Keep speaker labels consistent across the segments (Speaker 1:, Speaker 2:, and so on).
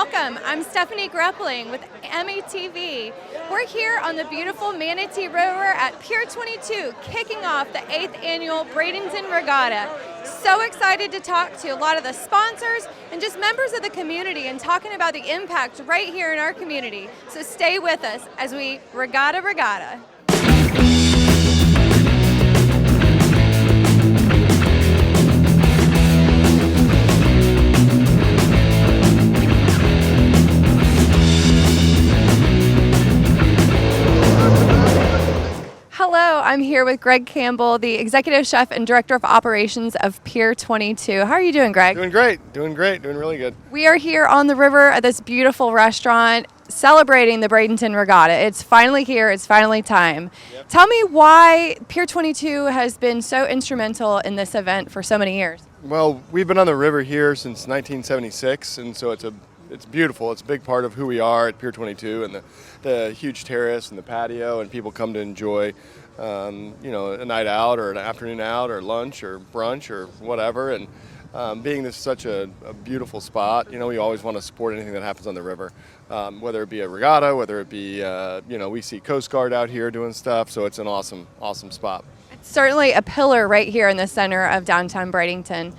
Speaker 1: welcome. I'm Stephanie Greppling with METV. We're here on the beautiful Manatee River at Pier 22, kicking off the 8th annual Bradenton Regatta. So excited to talk to a lot of the sponsors and just members of the community and talking about the impact right here in our community. So stay with us as we regatta. Hello, I'm here with Greg Campbell, the Executive Chef and Director of Operations of Pier 22. How are you doing, Greg?
Speaker 2: Doing great, doing really good.
Speaker 1: We are here on the river at this beautiful restaurant celebrating the Bradenton Regatta. It's finally here, it's finally time. Yep. Tell me why Pier 22 has been so instrumental in this event for so many years.
Speaker 2: Well, we've been on the river here since 1976, and so it's beautiful. It's a big part of who we are at Pier 22, and the huge terrace and the patio, and people come to enjoy a night out or an afternoon out or lunch or brunch or whatever. And being this such a beautiful spot, we always want to support anything that happens on the river, whether it be a regatta, whether it be, we see Coast Guard out here doing stuff, so it's an awesome spot.
Speaker 1: It's certainly a pillar right here in the center of downtown Bradenton.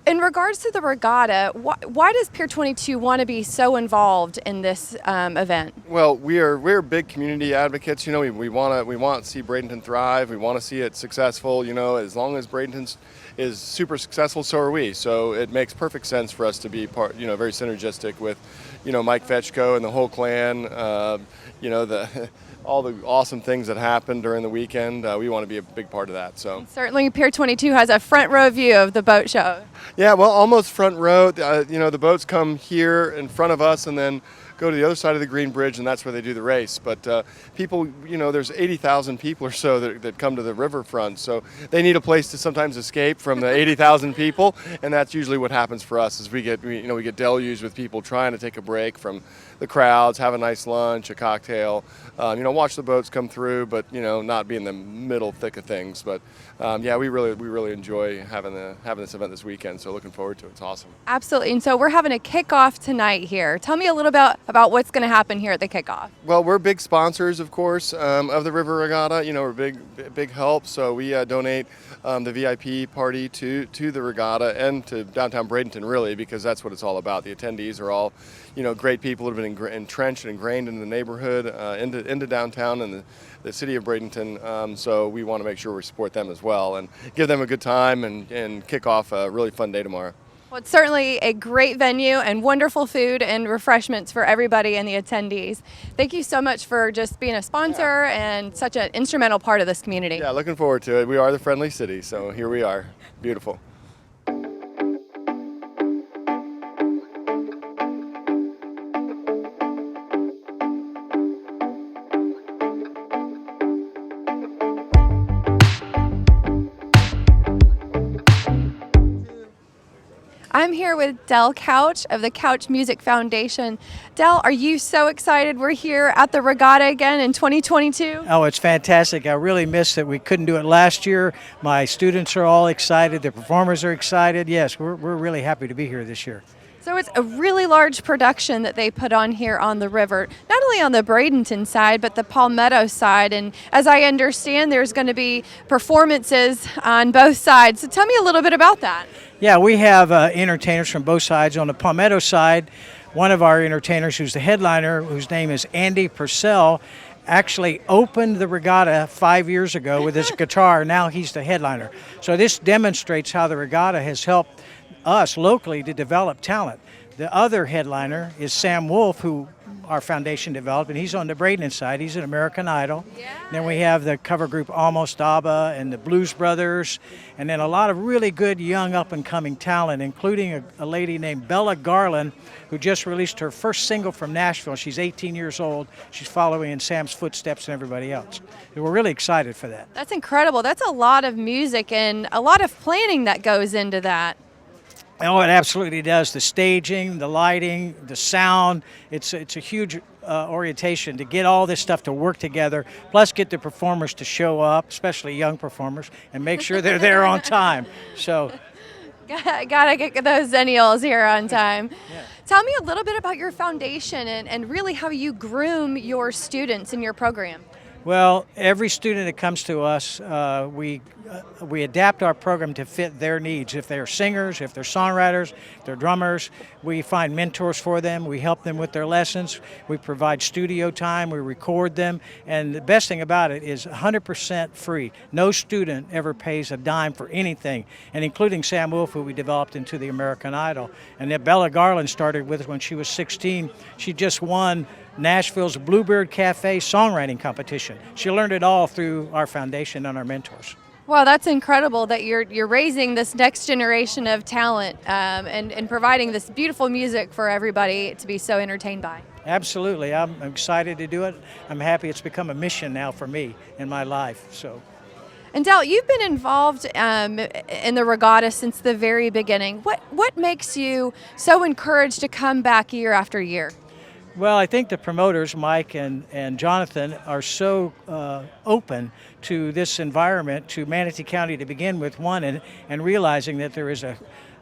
Speaker 1: In regards to the regatta, why does Pier 22 want to be so involved in this event?
Speaker 2: Well, we're big community advocates. We want to see Bradenton thrive. We want to see it successful. As long as Bradenton is super successful, so are we. So it makes perfect sense for us to be part, very synergistic with, Mike Fetchko and the whole clan. All the awesome things that happened during the weekend. We want to be a big part of that. So
Speaker 1: and certainly Pier 22 has a front row view of the boat show.
Speaker 2: Yeah, well, almost front row. The boats come here in front of us and then go to the other side of the Green Bridge, and that's where they do the race. But people, there's 80,000 people or so that come to the riverfront, so they need a place to sometimes escape from the 80,000 people, and that's usually what happens for us. Is we get deluged with people trying to take a break from the crowds, have a nice lunch, a cocktail, watch the boats come through, but not be in the middle thick of things. But we really enjoy having this event this weekend. So looking forward to it. It's awesome.
Speaker 1: Absolutely. And so we're having a kickoff tonight here. Tell me a little bit about what's going to happen here at the kickoff.
Speaker 2: Well, we're big sponsors, of course, of the River Regatta. We're big help. So we donate the VIP party to the regatta and to downtown Bradenton, really, because that's what it's all about. The attendees are all, great people who have been entrenched and ingrained in the neighborhood, into downtown and the city of Bradenton. So we want to make sure we support them as well and give them a good time and kick off a really fun day tomorrow.
Speaker 1: Well, it's certainly a great venue and wonderful food and refreshments for everybody and the attendees. Thank you so much for just being a sponsor and such an instrumental part of this community.
Speaker 2: Yeah, looking forward to it. We are the friendly city, so here we are. Beautiful.
Speaker 1: I'm here with Del Couch of the Couch Music Foundation. Del, are you so excited we're here at the regatta again in 2022?
Speaker 3: Oh, it's fantastic. I really missed that we couldn't do it last year. My students are all excited. The performers are excited. Yes, we're really happy to be here this year.
Speaker 1: So it's a really large production that they put on here on the river, not only on the Bradenton side, but the Palmetto side. And as I understand, there's going to be performances on both sides. So tell me a little bit about that.
Speaker 3: Yeah, we have entertainers from both sides. On the Palmetto side, one of our entertainers, who's the headliner, whose name is Andy Purcell, actually opened the regatta 5 years ago with his guitar. Now he's the headliner. So this demonstrates how the regatta has helped us locally to develop talent. The other headliner is Sam Wolf, who our foundation developed, and he's on the Bradenton side. He's an American Idol. Yeah. Then we have the cover group Almost Abba and the Blues Brothers, and then a lot of really good young up-and-coming talent, including a lady named Bella Garland, who just released her first single from Nashville. She's 18 years old. She's following in Sam's footsteps and everybody else. And we're really excited for that.
Speaker 1: That's incredible. That's a lot of music and a lot of planning that goes into that.
Speaker 3: Oh, it absolutely does. The staging, the lighting, the sound. It's a huge orientation to get all this stuff to work together, plus get the performers to show up, especially young performers, and make sure they're there on time. So
Speaker 1: Gotta get those zennials here on time.
Speaker 3: Yeah.
Speaker 1: Tell me a little bit about your foundation and really how you groom your students in your program.
Speaker 3: Well, every student that comes to us, we adapt our program to fit their needs. If they're singers, if they're songwriters, if they're drummers, we find mentors for them. We help them with their lessons. We provide studio time. We record them. And the best thing about it is 100% free. No student ever pays a dime for anything, and including Sam Wolf, who we developed into the American Idol. And that Bella Garland started with when she was 16. She just won Nashville's Bluebird Cafe songwriting competition. She learned it all through our foundation and our mentors.
Speaker 1: Wow, that's incredible that you're raising this next generation of talent and providing this beautiful music for everybody to be so entertained by.
Speaker 3: Absolutely. I'm excited to do it. I'm happy it's become a mission now for me in my life. So.
Speaker 1: And Dell, you've been involved in the regatta since the very beginning. What makes you so encouraged to come back year after year?
Speaker 3: Well, I think the promoters, Mike and Jonathan, are so open to this environment, to Manatee County to begin with, and realizing that there is a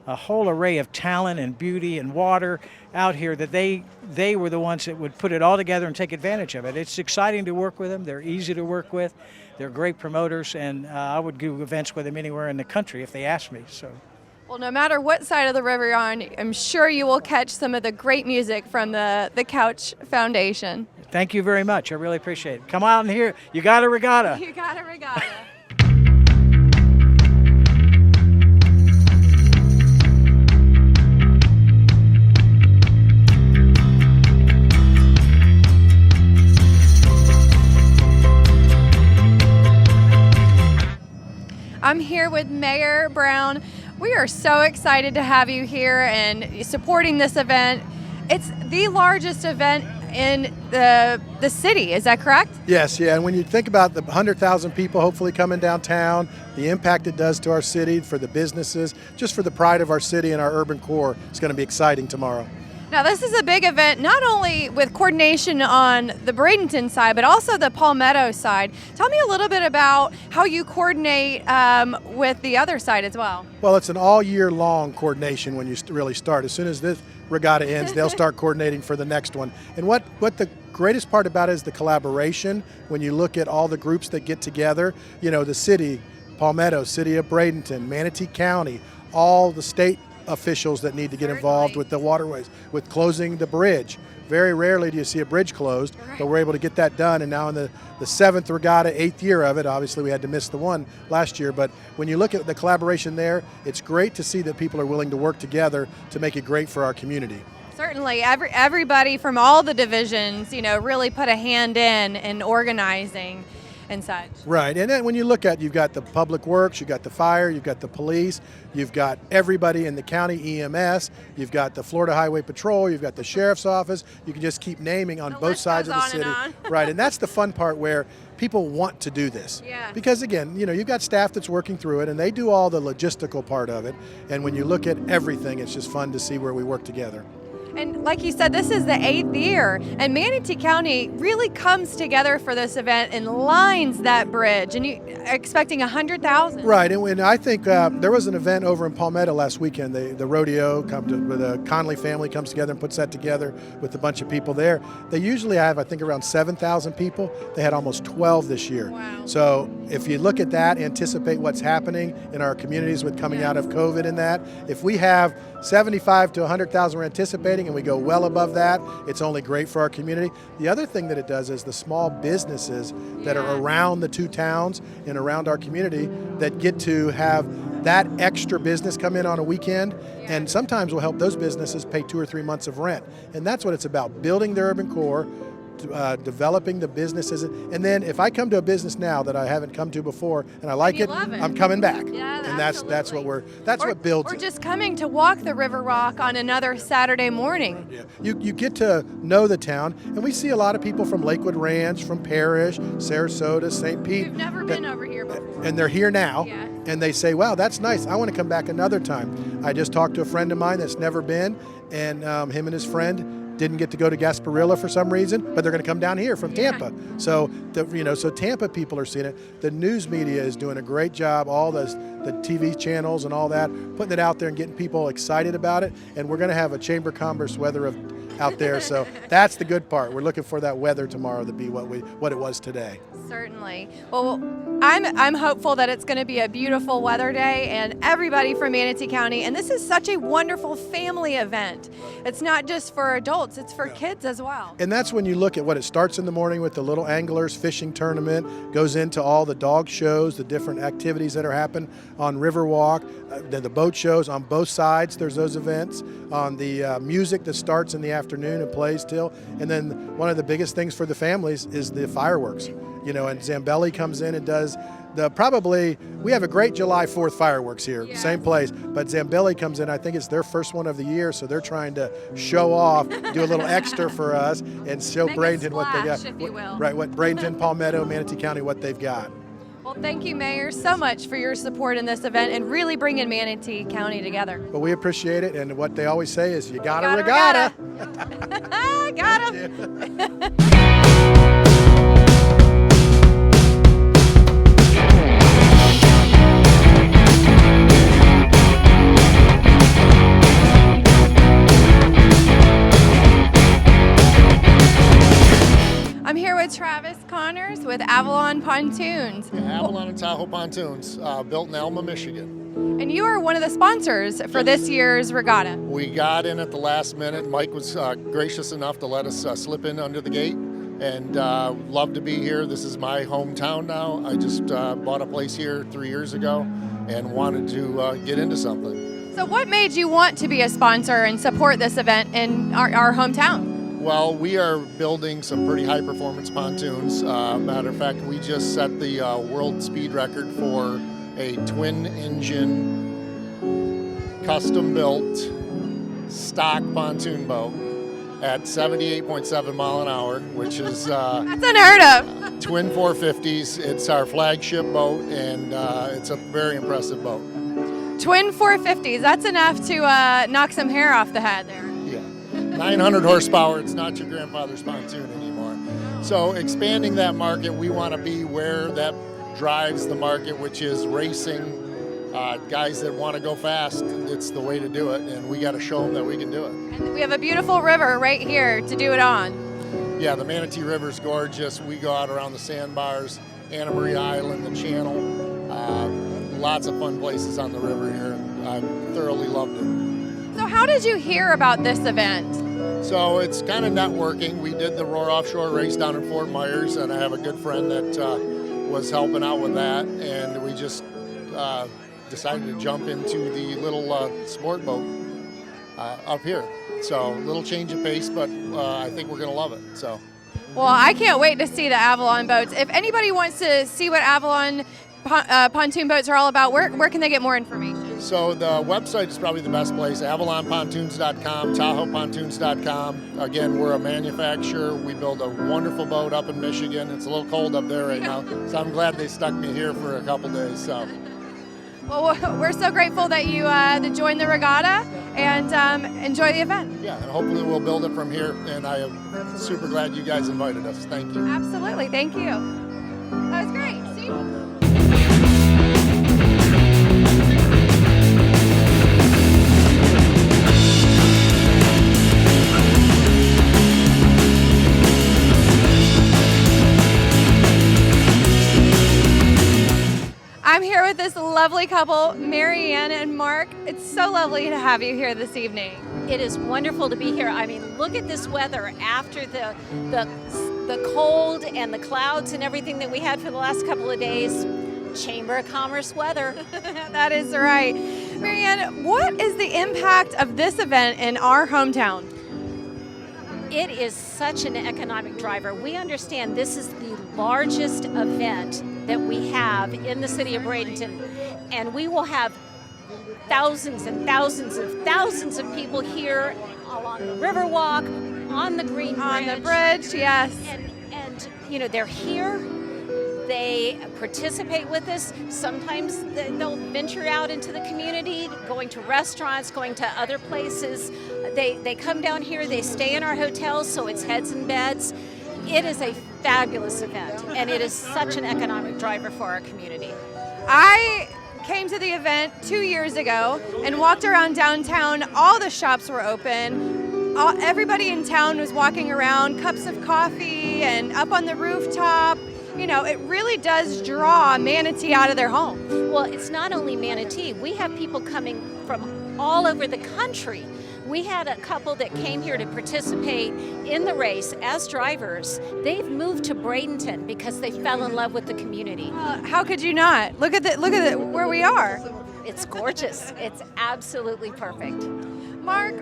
Speaker 3: whole array of talent and beauty and water out here, that they were the ones that would put it all together and take advantage of it. It's exciting to work with them. They're easy to work with. They're great promoters, and I would do events with them anywhere in the country if they asked me. So.
Speaker 1: Well, no matter what side of the river you're on, I'm sure you will catch some of the great music from the Couch Foundation.
Speaker 3: Thank you very much. I really appreciate it. Come out and hear. You got a regatta.
Speaker 1: You got a regatta. I'm here with Mayor Brown. We are so excited to have you here and supporting this event. It's the largest event in the city, is that correct?
Speaker 4: Yes, yeah, and when you think about the 100,000 people hopefully coming downtown, the impact it does to our city, for the businesses, just for the pride of our city and our urban core, it's going to be exciting tomorrow.
Speaker 1: Now, this is a big event, not only with coordination on the Bradenton side, but also the Palmetto side. Tell me a little bit about how you coordinate with the other side as well.
Speaker 4: Well, it's an all year long coordination when you really start. As soon as this regatta ends, they'll start coordinating for the next one. And what the greatest part about it is the collaboration. When you look at all the groups that get together, you know, the city, Palmetto, city of Bradenton, Manatee County, all the state officials that need to get involved with the waterways, with closing the bridge. Very rarely do you see a bridge closed, but we're able to get that done. And now in the 7th regatta, 8th year of it, obviously we had to miss the one last year, but when you look at the collaboration there, it's great to see that people are willing to work together to make it great for our community.
Speaker 1: Certainly, everybody from all the divisions, you know, really put a hand in organizing and such.
Speaker 4: Right, and then when you look at, you've got the public works, you've got the fire, you've got the police, you've got everybody in the county EMS, you've got the Florida Highway Patrol, you've got the sheriff's office. You can just keep naming on both sides of the city. Right, and that's the fun part where people want to do this.
Speaker 1: Yeah.
Speaker 4: Because again, you know, you've got staff that's working through it and they do all the logistical part of it. And when you look at everything, it's just fun to see where we work together.
Speaker 1: And like you said, this is the 8th year, and Manatee County really comes together for this event and lines that bridge, and you are expecting 100,000.
Speaker 4: Right, and I think there was an event over in Palmetto last weekend, the rodeo, where the Conley family comes together and puts that together with a bunch of people there. They usually have, I think, around 7,000 people. They had almost 12 this year.
Speaker 1: Wow.
Speaker 4: So if you look at that, anticipate what's happening in our communities with coming out of COVID and that, if we have 75 to 100,000 we're anticipating, and we go well above that, it's only great for our community. The other thing that it does is the small businesses that are around the two towns and around our community that get to have that extra business come in on a weekend, and sometimes will help those businesses pay 2 or 3 months of rent. And that's what it's about, building the urban core, developing the businesses, and then if I come to a business now that I haven't come to before and I like it, I'm coming back.
Speaker 1: Yeah,
Speaker 4: and that's what builds
Speaker 1: or
Speaker 4: it.
Speaker 1: just coming to walk the River Rock on another Saturday morning.
Speaker 4: Yeah. You get to know the town, and we see a lot of people from Lakewood Ranch, from Parrish, Sarasota, St. Pete.
Speaker 1: We've never been over here before.
Speaker 4: And they're here now,
Speaker 1: Yeah.
Speaker 4: and they say, wow, that's nice. I want to come back another time. I just talked to a friend of mine that's never been, and him and his friend didn't get to go to Gasparilla for some reason, but they're going to come down here from Tampa. So, so Tampa people are seeing it. The news media is doing a great job. All the TV channels and all that, putting it out there and getting people excited about it. And we're going to have a Chamber of Commerce weather out there. So that's the good part. We're looking for that weather tomorrow to be what it was today.
Speaker 1: Certainly. Well, I'm hopeful that it's going to be a beautiful weather day, and everybody from Manatee County. And this is such a wonderful family event. It's not just for adults; it's for kids as well.
Speaker 4: And that's when you look at what it starts in the morning with the little anglers fishing tournament, goes into all the dog shows, the different activities that are happening on Riverwalk, the boat shows on both sides. There's those events on the music that starts in the afternoon and plays till. And then one of the biggest things for the families is the fireworks. And Zambelli comes in and does we have a great July 4th fireworks here, same place, but Zambelli comes in, I think it's their first one of the year, so they're trying to show off, do a little extra for us, and show Bradenton what they got.
Speaker 1: If you will.
Speaker 4: Right, what Bradenton, Palmetto, Manatee County, what they've got.
Speaker 1: Well, thank you, Mayor, so much for your support in this event and really bringing Manatee County together.
Speaker 4: Well, we appreciate it, and what they always say is, you got a regatta.
Speaker 1: Got him. I'm here with Travis Connors with Avalon Pontoons.
Speaker 5: Avalon and Tahoe Pontoons, built in Alma, Michigan.
Speaker 1: And you are one of the sponsors for this year's regatta.
Speaker 5: We got in at the last minute. Mike was gracious enough to let us slip in under the gate, and love to be here. This is my hometown now. I just bought a place here 3 years ago and wanted to get into something.
Speaker 1: So what made you want to be a sponsor and support this event in our hometown?
Speaker 5: Well, we are building some pretty high-performance pontoons. Matter of fact, we just set the world speed record for a twin-engine, custom-built, stock pontoon boat at 78.7 mile an hour, which is
Speaker 1: That's unheard of.
Speaker 5: twin 450s. It's our flagship boat, and it's a very impressive boat.
Speaker 1: Twin 450s, that's enough to knock some hair off the head there.
Speaker 5: 900 horsepower, it's not your grandfather's pontoon anymore. So expanding that market, we want to be where that drives the market, which is racing. Guys that want to go fast, it's the way to do it, and we got to show them that we can do it.
Speaker 1: And we have a beautiful river right here to do it on.
Speaker 5: Yeah, the Manatee River's gorgeous. We go out around the sandbars, Anna Maria Island, the channel. Lots of fun places on the river here, and I thoroughly loved it.
Speaker 1: So how did you hear about this event?
Speaker 5: So it's kind of networking. We did the Roar Offshore race down in Fort Myers, and I have a good friend that was helping out with that, and we just decided to jump into the little sport boat up here. So a little change of pace, but I think we're going to love it. So.
Speaker 1: Well, I can't wait to see the Avalon boats. If anybody wants to see what Avalon pontoon boats are all about, where can they get more information?
Speaker 5: So the website is probably the best place, avalonpontoons.com, tahoepontoons.com. Again, we're a manufacturer. We build a wonderful boat up in Michigan. It's a little cold up there right now, so I'm glad they stuck me here for a couple days. So.
Speaker 1: Well, we're so grateful that you joined the regatta and enjoy the event.
Speaker 5: Yeah, and hopefully we'll build it from here, and I am super glad you guys invited us. Thank you.
Speaker 1: Absolutely, thank you. That was great. See? I'm here with this lovely couple, Marianne and Mark. It's so lovely to have you here this evening.
Speaker 6: It is wonderful to be here. I mean, look at this weather after the cold and the clouds and everything that we had for the last couple of days. Chamber of Commerce weather.
Speaker 1: That is right. Marianne, what is the impact of this event in our hometown?
Speaker 6: It is such an economic driver. We understand this is the largest event that we have in the city of Bradenton, and we will have thousands and thousands and thousands of people here along the Riverwalk, on the Green Bridge.
Speaker 1: On the bridge, yes.
Speaker 6: And you know, they're here. They participate with us. Sometimes they'll venture out into the community, going to restaurants, going to other places. They come down here, they stay in our hotels, so it's heads and beds. It is a fabulous event, and it is such an economic driver for our community.
Speaker 1: I came to the event 2 years ago and walked around downtown. All the shops were open. Everybody in town was walking around, cups of coffee and up on the rooftop. You know, it really does draw Manatee out of their home.
Speaker 6: Well, it's not only Manatee. We have people coming from all over the country. We had a couple that came here to participate in the race as drivers. They've moved to Bradenton because they fell in love with the community.
Speaker 1: How could you not? Look at where we are.
Speaker 6: It's gorgeous. It's absolutely perfect.
Speaker 1: Mark,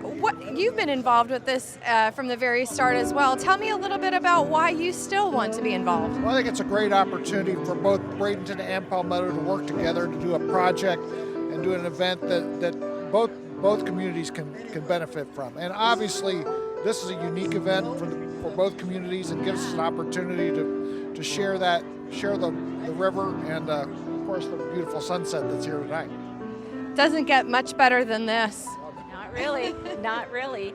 Speaker 1: you've been involved with this from the very start as well. Tell me a little bit about why you still want to be involved.
Speaker 7: Well, I think it's a great opportunity for both Bradenton and Palmetto to work together to do a project and do an event that both communities can benefit from. And obviously, this is a unique event for both communities and gives us an opportunity to share the river and of course the beautiful sunset that's here tonight.
Speaker 1: Doesn't get much better than this.
Speaker 6: Not really, not really.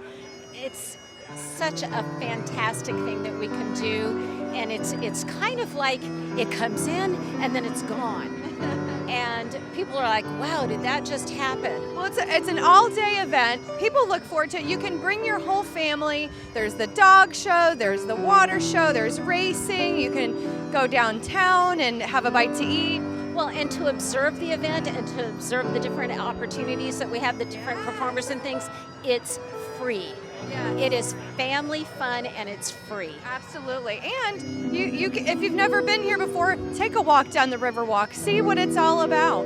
Speaker 6: It's such a fantastic thing that we can do, and it's kind of like it comes in and then it's gone. And people are like, wow, did that just happen?
Speaker 1: Well, it's an all-day event. People look forward to it. You can bring your whole family. There's the dog show, there's the water show, there's racing. You can go downtown and have a bite to eat.
Speaker 6: Well, and to observe the event and to observe the different opportunities that we have, the different performers and things, it's free.
Speaker 1: Yeah.
Speaker 6: It is family fun and it's free.
Speaker 1: Absolutely. And you if you've never been here before, take a walk down the Riverwalk. See what it's all about.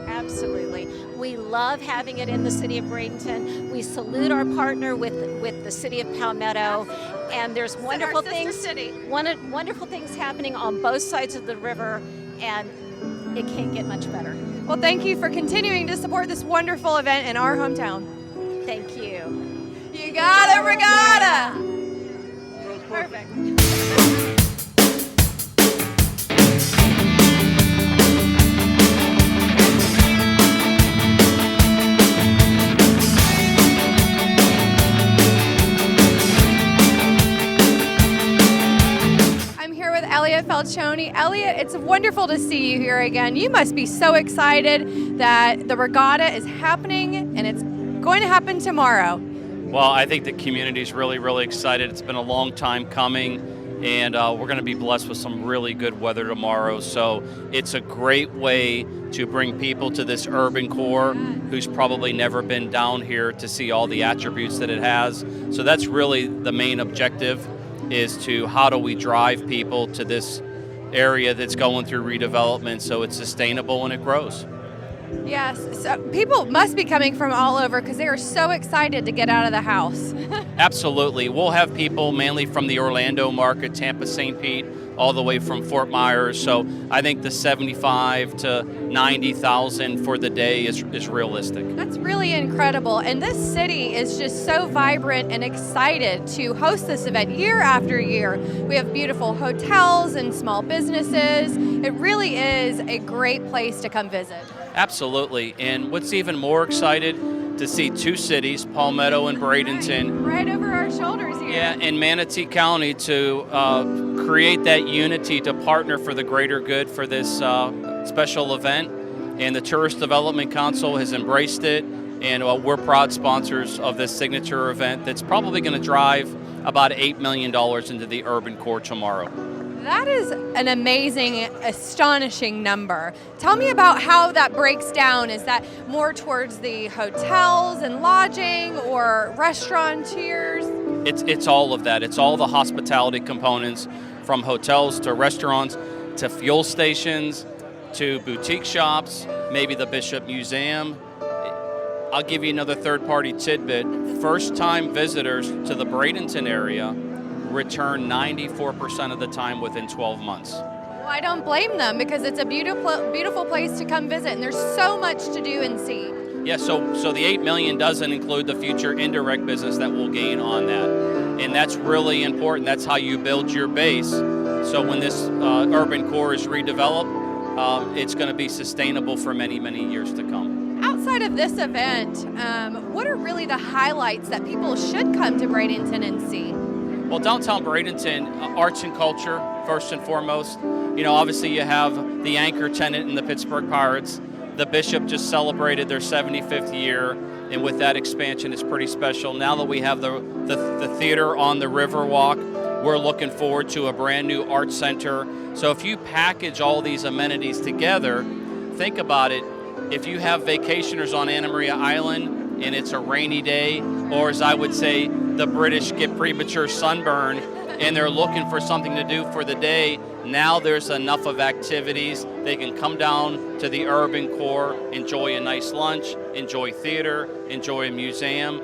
Speaker 6: Absolutely. We love having it in the city of Bradenton. We salute our partner with the city of Palmetto. And there's wonderful things, wonderful things happening on both sides of the river, and it can't get much better.
Speaker 1: Well, thank you for continuing to support this wonderful event in our hometown.
Speaker 6: Thank you.
Speaker 1: You got a regatta! Perfect. Elliot Falcioni. Elliot, it's wonderful to see you here again. You must be so excited that the regatta is happening and it's going to happen tomorrow.
Speaker 8: Well, I think the community is really, really excited. It's been a long time coming, and we're going to be blessed with some really good weather tomorrow. So it's a great way to bring people to this urban core who's probably never been down here to see all the attributes that it has. So that's really the main objective, is to how do we drive people to this area that's going through redevelopment so it's sustainable and it grows.
Speaker 1: Yes, so people must be coming from all over because they are so excited to get out of the house.
Speaker 8: Absolutely. We'll have people mainly from the Orlando market, Tampa, St. Pete, all the way from Fort Myers. So I think the 75 to 90,000 for the day is realistic.
Speaker 1: That's really incredible. And this city is just so vibrant and excited to host this event year after year. We have beautiful hotels and small businesses. It really is a great place to come visit.
Speaker 8: Absolutely. And what's even more excited, to see two cities, Palmetto and Bradenton.
Speaker 1: Right over our shoulders here.
Speaker 8: Yeah, in Manatee County to create that unity to partner for the greater good for this special event. And the Tourist Development Council has embraced it, and we're proud sponsors of this signature event that's probably going to drive about $8 million into the urban core tomorrow.
Speaker 1: That is an amazing, astonishing number. Tell me about how that breaks down. Is that more towards the hotels and lodging or restaurateurs?
Speaker 8: It's all of that. It's all the hospitality components, from hotels to restaurants to fuel stations to boutique shops, maybe the Bishop Museum. I'll give you another third-party tidbit. First-time visitors to the Bradenton area return 94% of the time within 12 months.
Speaker 1: Well, I don't blame them because it's a beautiful place to come visit, and there's so much to do and see.
Speaker 8: Yeah, so the $8 million doesn't include the future indirect business that we'll gain on that. And that's really important. That's how you build your base. So when this urban core is redeveloped, it's going to be sustainable for many, many years to come.
Speaker 1: Outside outside of this event, what are really the highlights that people should come to Bradenton and see?
Speaker 8: Well, downtown Bradenton, arts and culture, first and foremost. You know, obviously you have the anchor tenant in the Pittsburgh Pirates. The Bishop just celebrated their 75th year, and with that expansion, it's pretty special. Now that we have the theater on the Riverwalk, we're looking forward to a brand new art center. So if you package all these amenities together, think about it. If you have vacationers on Anna Maria Island and it's a rainy day, or as I would say, the British get premature sunburn and they're looking for something to do for the day, now there's enough of activities. They can come down to the urban core, enjoy a nice lunch, enjoy theater, enjoy a museum,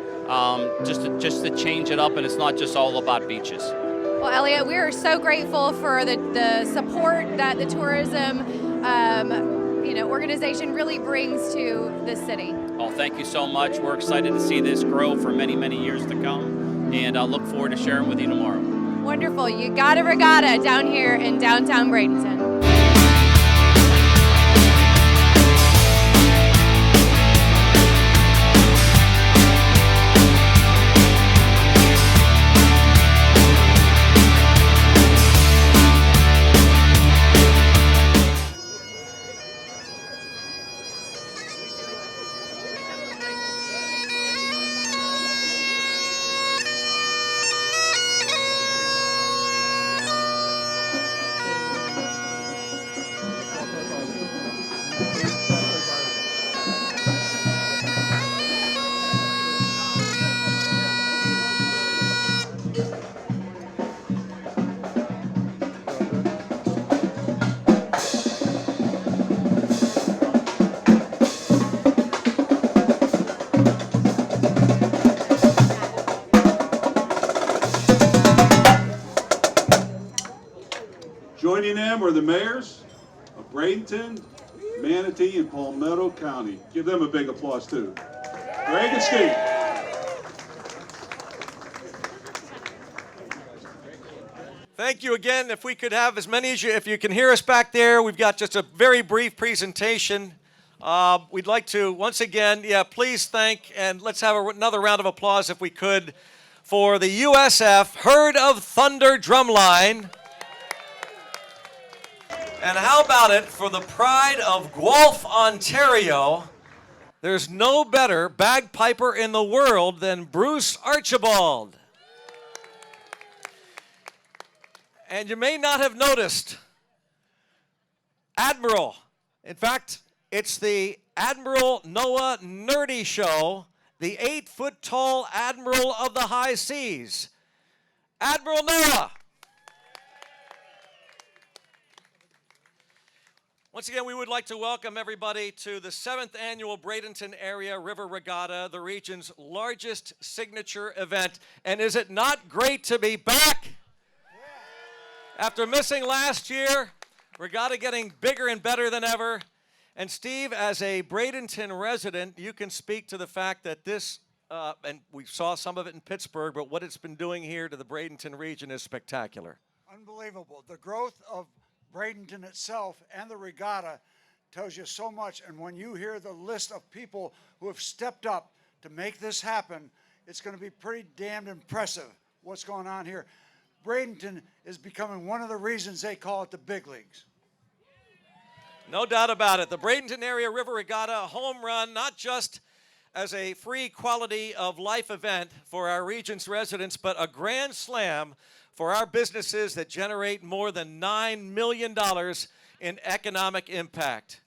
Speaker 8: just to change it up, and it's not just all about beaches.
Speaker 1: Well, Elliot, we are so grateful for the support that the tourism organization really brings to the city.
Speaker 8: Oh, thank you so much. We're excited to see this grow for many, many years to come, and I look forward to sharing with you tomorrow.
Speaker 1: Wonderful. You got a regatta down here in downtown Bradenton.
Speaker 9: Joining them are the mayors of Bradenton, Manatee, and Palmetto County. Give them a big applause too. Greg and Steve.
Speaker 10: Thank you again. If we could have as many as you, if you can hear us back there, we've got just a very brief presentation. We'd like to, once again, please thank, and let's have another round of applause if we could, for the USF Herd of Thunder Drumline. And how about it for the pride of Guelph, Ontario? There's no better bagpiper in the world than Bruce Archibald. And you may not have noticed, Admiral. In fact, it's the Admiral Noah Nerdy Show, the 8-foot-tall Admiral of the High Seas. Admiral Noah. Once again, we would like to welcome everybody to the 7th annual Bradenton Area River Regatta, the region's largest signature event. And is it not great to be back? After missing last year, Regatta getting bigger and better than ever. And Steve, as a Bradenton resident, you can speak to the fact that this, and we saw some of it in Pittsburgh, but what it's been doing here to the Bradenton region is spectacular.
Speaker 11: Unbelievable. The growth of Bradenton itself and the regatta tells you so much, and when you hear the list of people who have stepped up to make this happen, it's going to be pretty damned impressive what's going on here. Bradenton is becoming one of the reasons they call it the big leagues.
Speaker 10: No doubt about it. The Bradenton Area River Regatta, a home run, not just as a free quality of life event for our region's residents, but a grand slam for our businesses that generate more than $9 million in economic impact.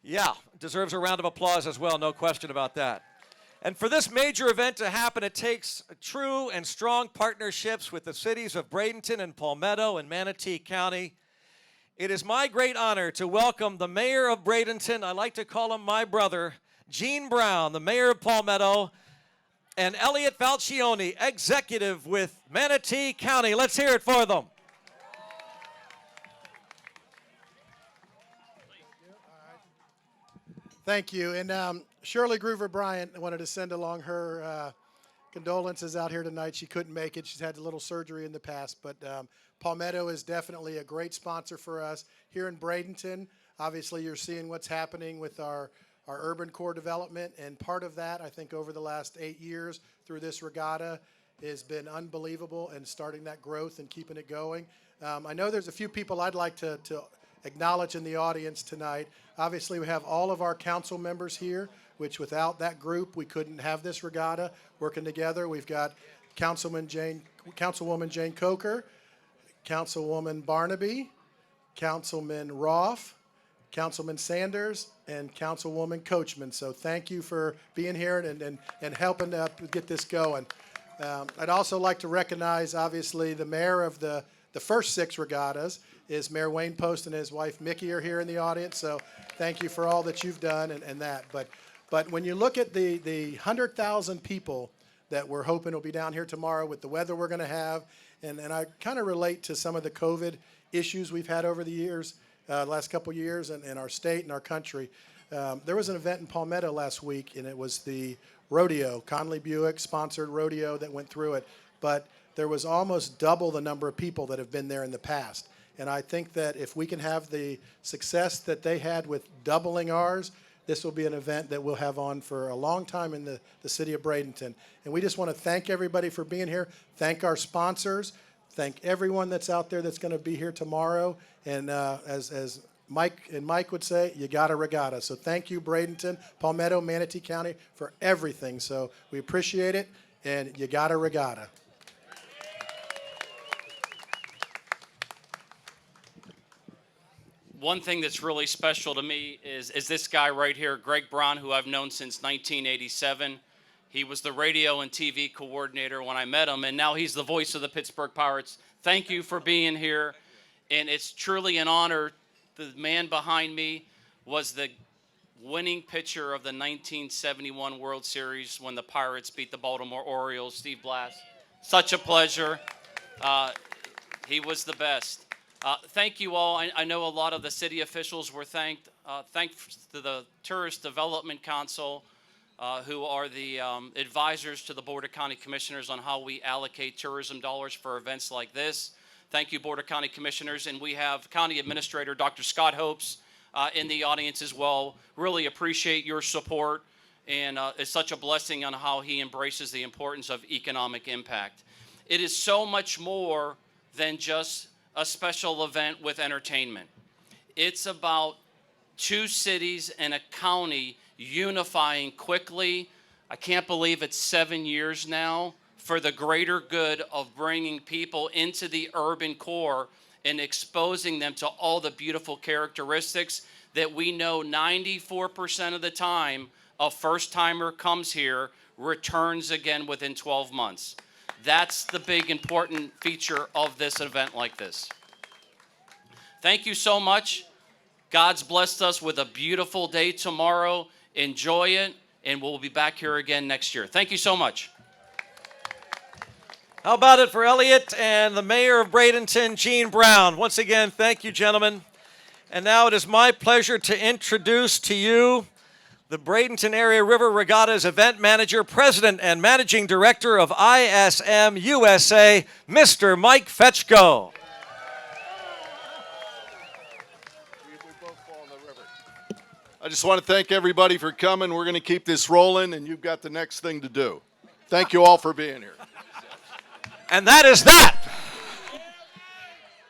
Speaker 10: Yeah, deserves a round of applause as well, no question about that. And for this major event to happen, it takes true and strong partnerships with the cities of Bradenton and Palmetto and Manatee County. It is my great honor to welcome the mayor of Bradenton, I like to call him my brother, Gene Brown, the mayor of Palmetto, and Elliot Falcione, executive with Manatee County. Let's hear it for them.
Speaker 4: Thank you. And Shirley Groover Bryant wanted to send along her condolences out here tonight. She couldn't make it. She's had a little surgery in the past, but Palmetto is definitely a great sponsor for us. Here in Bradenton, obviously you're seeing what's happening with our our urban core development, and part of that, I think, over the last 8 years through this regatta has been unbelievable in starting that growth and keeping it going. I know there's a few people I'd like to acknowledge in the audience tonight. Obviously, we have all of our council members here, which without that group, we couldn't have this regatta working together. We've got Councilwoman Jane Coker, Councilwoman Barnaby, Councilman Roth, Councilman Sanders, and Councilwoman Coachman. So thank you for being here and helping get this going. I'd also like to recognize, obviously, the mayor of the first 6 regattas is Mayor Wayne Post, and his wife Mickey are here in the audience. So thank you for all that you've done and that. But when you look at the 100,000 people that we're hoping will be down here tomorrow with the weather we're going to have, and I kind of relate to some of the COVID issues we've had over the years, last couple of years in our state and our country. There was an event in Palmetto last week, and it was the rodeo, Conley Buick sponsored rodeo that went through it. But there was almost double the number of people that have been there in the past. And I think that if we can have the success that they had with doubling ours, this will be an event that we'll have on for a long time in the city of Bradenton. And we just want to thank everybody for being here, thank our sponsors, thank everyone that's out there that's going to be here tomorrow. And as Mike would say, you got a regatta. So thank you, Bradenton, Palmetto, Manatee County, for everything. So we appreciate it, and you got a regatta.
Speaker 8: One thing that's really special to me is this guy right here, Greg Braun, who I've known since 1987. He was the radio and TV coordinator when I met him, and now he's the voice of the Pittsburgh Pirates. Thank you for being here, and it's truly an honor. The man behind me was the winning pitcher of the 1971 World Series when the Pirates beat the Baltimore Orioles, Steve Blass. Such a pleasure. He was the best. Thank you all. I know a lot of the city officials were thanked. Thanks to the Tourist Development Council, who are the advisors to the Board of County Commissioners on how we allocate tourism dollars for events like this. Thank you, Board of County Commissioners. And we have County Administrator Dr. Scott Hopes in the audience as well. Really appreciate your support, and it's such a blessing on how he embraces the importance of economic impact. It is so much more than just a special event with entertainment. It's about 2 cities and a county unifying quickly. I can't believe it's 7 years now, for the greater good of bringing people into the urban core and exposing them to all the beautiful characteristics that we know 94% of the time a first-timer comes here, returns again within 12 months. That's the big important feature of this event like this. Thank you so much. God's blessed us with a beautiful day tomorrow. Enjoy it, and we'll be back here again next year. Thank you so much.
Speaker 10: How about it for Elliott and the mayor of Bradenton, Gene Brown? Once again, thank you, gentlemen. And now it is my pleasure to introduce to you the Bradenton Area River Regatta's event manager, president, and managing director of ISM USA, Mr. Mike Fetchko.
Speaker 12: I just want to thank everybody for coming. We're going to keep this rolling, and you've got the next thing to do. Thank you all for being here.
Speaker 10: And that is that.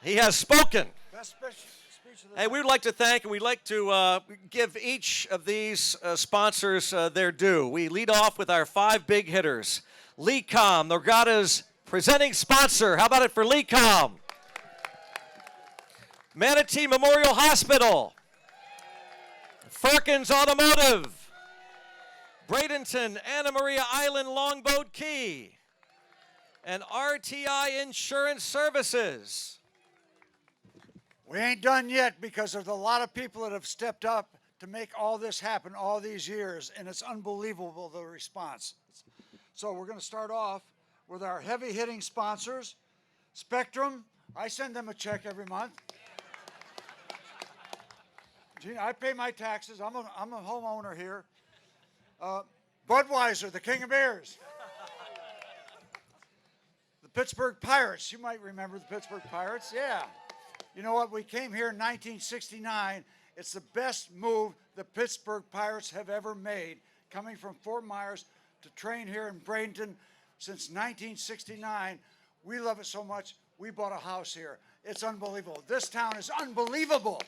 Speaker 10: He has spoken. Hey, we would like to thank, and we'd like to give each of these sponsors their due. We lead off with our 5 big hitters. LECOM, the regatta's presenting sponsor. How about it for LECOM? Manatee Memorial Hospital. Firkins Automotive. Bradenton, Anna Maria Island Longboat Key. And RTI Insurance Services.
Speaker 11: We ain't done yet because there's a lot of people that have stepped up to make all this happen all these years, and it's unbelievable, the response. So we're going to start off with our heavy-hitting sponsors. Spectrum, I send them a check every month. Gene, I pay my taxes. I'm a homeowner here. Budweiser, the king of beers. The Pittsburgh Pirates. You might remember the Pittsburgh Pirates. Yeah. You know what? We came here in 1969. It's the best move the Pittsburgh Pirates have ever made, coming from Fort Myers to train here in Bradenton since 1969. We love it so much, we bought a house here. It's unbelievable. This town is unbelievable.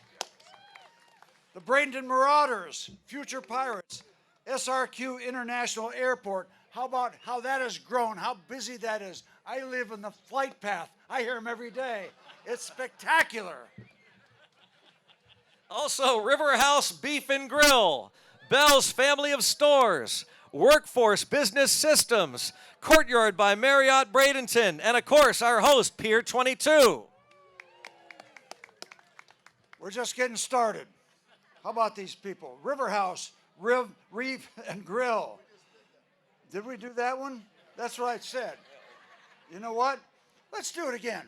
Speaker 11: The Bradenton Marauders, future Pirates, SRQ International Airport. How about how that has grown, how busy that is. I live in the flight path. I hear them every day. It's spectacular.
Speaker 10: Also, River House Beef and Grill, Bell's Family of Stores, Workforce Business Systems, Courtyard by Marriott Bradenton, and of course, our host, Pier 22.
Speaker 11: We're just getting started. How about these people? River House, Reef and Grill. Did we do that one? That's what I said. You know what? Let's do it again.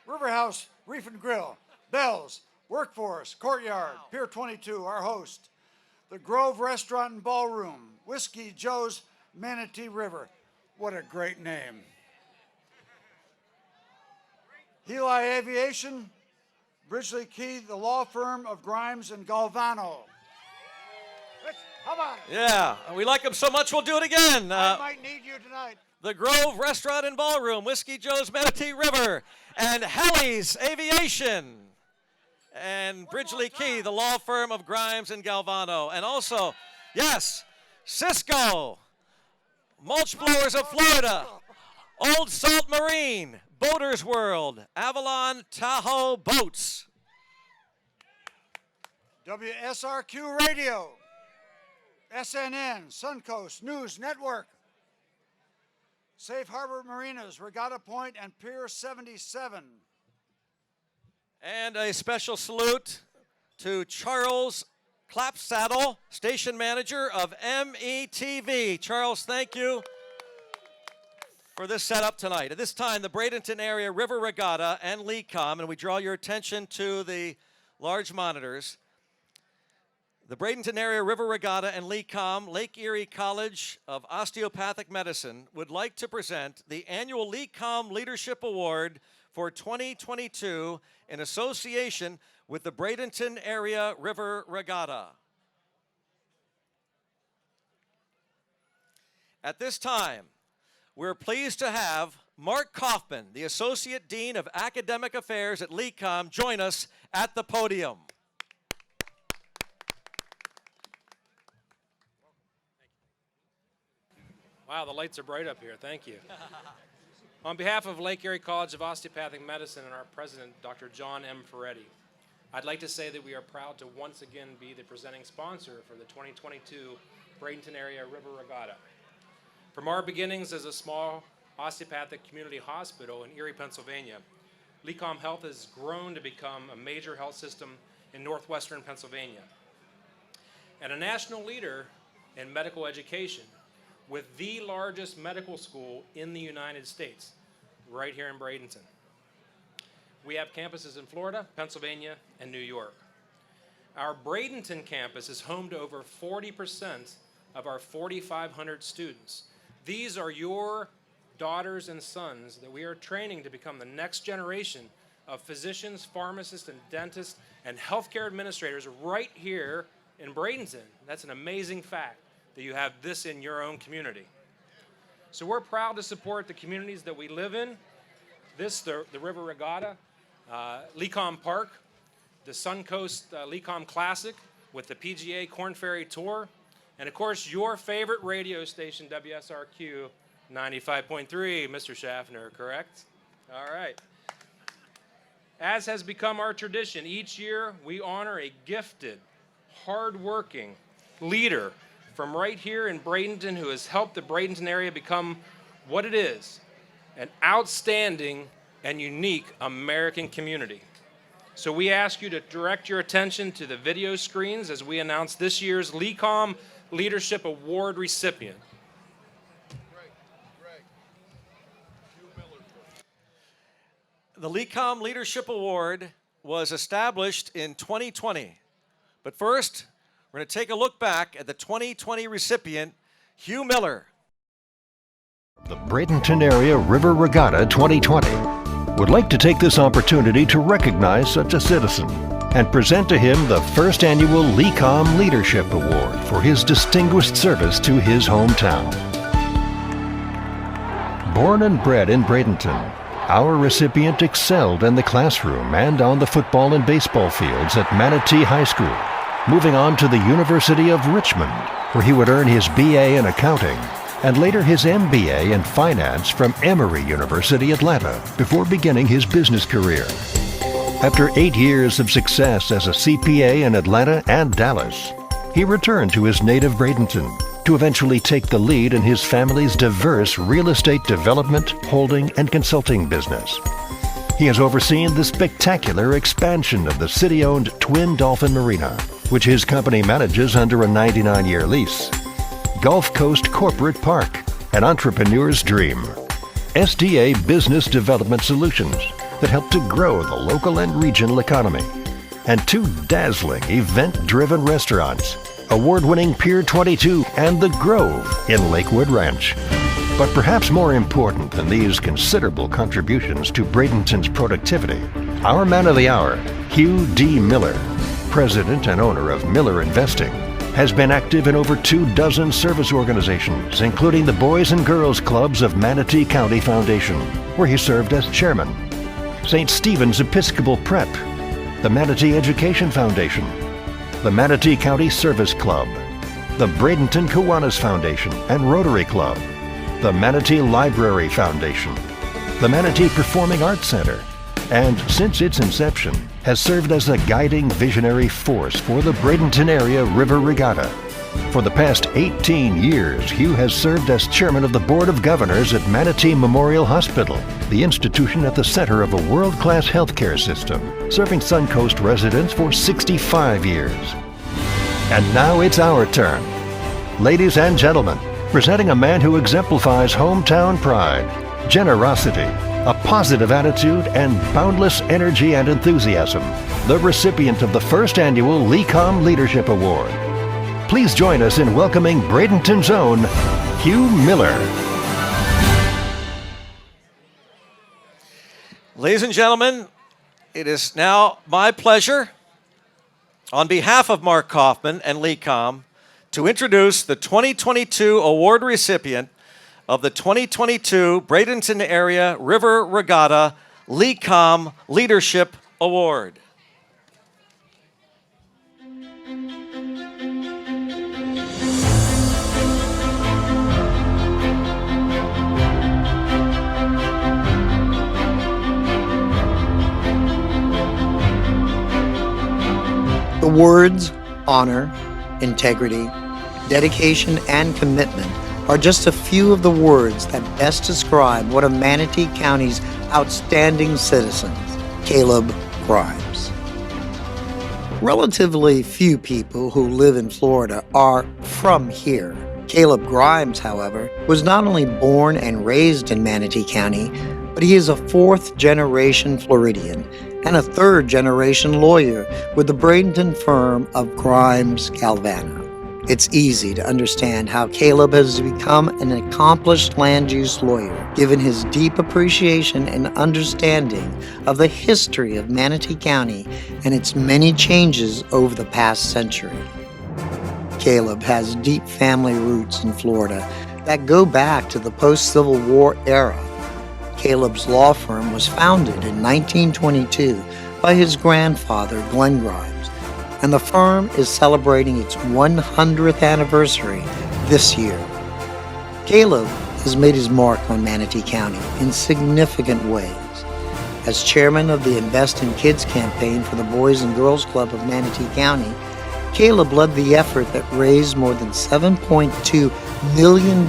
Speaker 11: River House, Reef and Grill, Bell's, Workforce, Courtyard, Pier 22, our host. The Grove Restaurant and Ballroom, Whiskey Joe's, Manatee River. What a great name. Heli Aviation, Bridgely Key, the law firm of Grimes and Galvano. How about it?
Speaker 10: Yeah, we like them so much, we'll do it again.
Speaker 11: I might need you tonight.
Speaker 10: The Grove Restaurant and Ballroom, Whiskey Joe's Manatee River, and Helly's Aviation, and Bridgely Key, the law firm of Grimes and Galvano, and also, yes, Cisco, Mulch Blowers of Florida, Old Salt Marine, Boaters World, Avalon Tahoe Boats.
Speaker 11: WSRQ Radio, SNN, Suncoast News Network, Safe Harbor Marinas, Regatta Point, and Pier 77.
Speaker 10: And a special salute to Charles Clapsaddle, station manager of METV. Charles, thank you for this setup tonight. At this time, the Bradenton Area River Regatta and LECOM, and we draw your attention to the large monitors. The Bradenton Area River Regatta and LECOM, Lake Erie College of Osteopathic Medicine, would like to present the annual LECOM Leadership Award for 2022 in association with the Bradenton Area River Regatta. At this time, we're pleased to have Mark Kaufman, the Associate Dean of Academic Affairs at LECOM, join us at the podium.
Speaker 13: Wow, the lights are bright up here. Thank you. On behalf of Lake Erie College of Osteopathic Medicine and our president, Dr. John M. Ferretti, I'd like to say that we are proud to once again be the presenting sponsor for the 2022 Bradenton Area River Regatta. From our beginnings as a small osteopathic community hospital in Erie, Pennsylvania, LECOM Health has grown to become a major health system in northwestern Pennsylvania and a national leader in medical education, with the largest medical school in the United States, right here in Bradenton. We have campuses in Florida, Pennsylvania, and New York. Our Bradenton campus is home to over 40% of our 4,500 students. These are your daughters and sons that we are training to become the next generation of physicians, pharmacists, and dentists, and healthcare administrators right here in Bradenton. That's an amazing fact, that you have this in your own community. So we're proud to support the communities that we live in. The River Regatta, LECOM Park, the Suncoast LECOM Classic with the PGA Corn Ferry Tour, and of course your favorite radio station, WSRQ 95.3, Mr. Schaffner, correct? All right. As has become our tradition, each year we honor a gifted, hardworking leader from right here in Bradenton who has helped the Bradenton area become what it is, an outstanding and unique American community. So we ask you to direct your attention to the video screens as we announce this year's LECOM Leadership Award recipient.
Speaker 10: The LECOM Leadership Award was established in 2020, but first, we're going to take a look back at the 2020 recipient, Hugh Miller.
Speaker 14: The Bradenton Area River Regatta 2020 would like to take this opportunity to recognize such a citizen. and present to him the first annual LECOM Leadership Award for his distinguished service to his hometown. Born and bred in Bradenton, our recipient excelled in the classroom and on the football and baseball fields at Manatee High School, moving on to the University of Richmond, where he would earn his BA in accounting and later his MBA in finance from Emory University, Atlanta, before beginning his business career. After 8 years of success as a CPA in Atlanta and Dallas, he returned to his native Bradenton to eventually take the lead in his family's diverse real estate development, holding, and consulting business. He has overseen the spectacular expansion of the city-owned Twin Dolphin Marina, which his company manages under a 99-year lease, Gulf Coast Corporate Park, an entrepreneur's dream, SDA Business Development Solutions that help to grow the local and regional economy, and 2 dazzling event-driven restaurants, award-winning Pier 22 and The Grove in Lakewood Ranch. But perhaps more important than these considerable contributions to Bradenton's productivity, our man of the hour, Hugh D. Miller, president and owner of Miller Investing, has been active in over 24 service organizations, including the Boys and Girls Clubs of Manatee County Foundation, where he served as chairman, St. Stephen's Episcopal Prep, the Manatee Education Foundation, the Manatee County Service Club, the Bradenton Kiwanis Foundation and Rotary Club, the Manatee Library Foundation, the Manatee Performing Arts Center, and since its inception has served as a guiding visionary force for the Bradenton area River Regatta. For the past 18 years, Hugh has served as chairman of the Board of Governors at Manatee Memorial Hospital, the institution at the center of a world-class healthcare system, serving Suncoast residents for 65 years. And now it's our turn. Ladies and gentlemen, presenting a man who exemplifies hometown pride, generosity, a positive attitude, and boundless energy and enthusiasm, the recipient of the first annual LECOM Leadership Award. Please join us in welcoming Bradenton's own Hugh Miller.
Speaker 10: Ladies and gentlemen, it is now my pleasure, on behalf of Mark Kaufman and LECOM, to introduce the 2022 award recipient of the 2022 Bradenton Area River Regatta LECOM Leadership Award.
Speaker 15: The words honor, integrity, dedication, and commitment are just a few of the words that best describe one of Manatee County's outstanding citizens, Caleb Grimes. Relatively few people who live in Florida are from here. Caleb Grimes, however, was not only born and raised in Manatee County, but he is a 4th-generation Floridian and a 3rd-generation lawyer with the Bradenton firm of Grimes Galvano. It's easy to understand how Caleb has become an accomplished land use lawyer, given his deep appreciation and understanding of the history of Manatee County and its many changes over the past century. Caleb has deep family roots in Florida that go back to the post-Civil War era. Caleb's law firm was founded in 1922 by his grandfather, Glenn Grimes, and the firm is celebrating its 100th anniversary this year. Caleb has made his mark on Manatee County in significant ways. As chairman of the Invest in Kids campaign for the Boys and Girls Club of Manatee County, Caleb led the effort that raised more than $7.2 million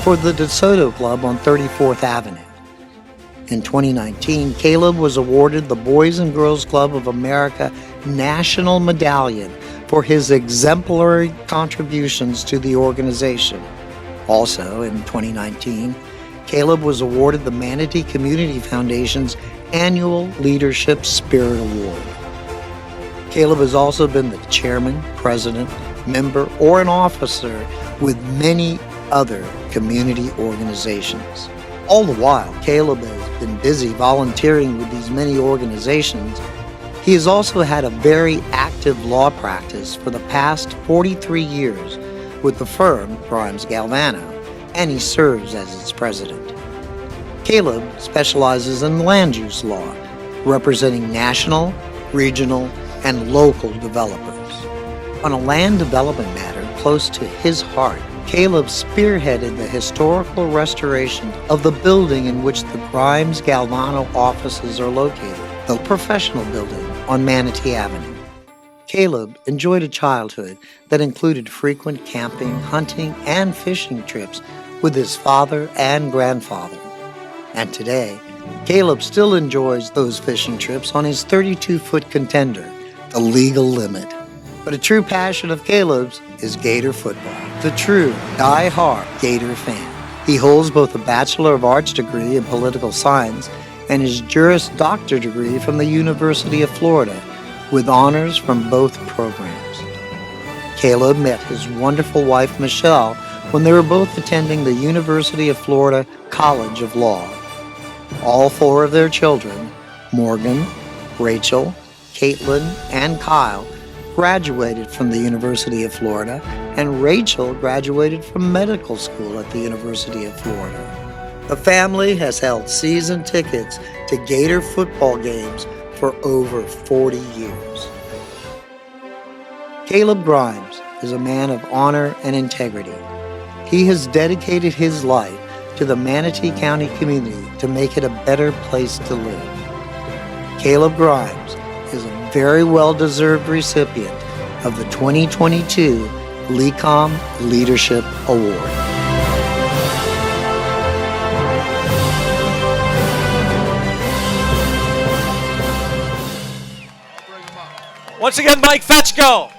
Speaker 15: for the DeSoto Club on 34th Avenue. In 2019, Caleb was awarded the Boys and Girls Club of America National Medallion for his exemplary contributions to the organization. Also, in 2019, Caleb was awarded the Manatee Community Foundation's annual Leadership Spirit Award. Caleb has also been the chairman, president, member, or an officer with many other community organizations. All the while, Caleb has been busy volunteering with these many organizations. He has also had a very active law practice for the past 43 years with the firm Grimes Galvano, and he serves as its president. Caleb specializes in land use law, representing national, regional, and local developers. On a land development matter close to his heart, Caleb spearheaded the historical restoration of the building in which the Grimes Galvano offices are located, the professional building on Manatee Avenue. Caleb enjoyed a childhood that included frequent camping, hunting, and fishing trips with his father and grandfather. And today, Caleb still enjoys those fishing trips on his 32-foot contender, the legal limit. But a true passion of Caleb's is Gator football, the true die-hard Gator fan. He holds both a Bachelor of Arts degree in political science and his Juris Doctor degree from the University of Florida, with honors from both programs. Caleb met his wonderful wife, Michelle, when they were both attending the University of Florida College of Law. All four of their children, Morgan, Rachel, Caitlin, and Kyle, graduated from the University of Florida, and Rachel graduated from medical school at the University of Florida. The family has held season tickets to Gator football games for over 40 years. Caleb Grimes is a man of honor and integrity. He has dedicated his life to the Manatee County community to make it a better place to live. Caleb Grimes is a very well-deserved recipient of the 2022 LECOM Leadership Award.
Speaker 10: Once again, Mike Fetchko.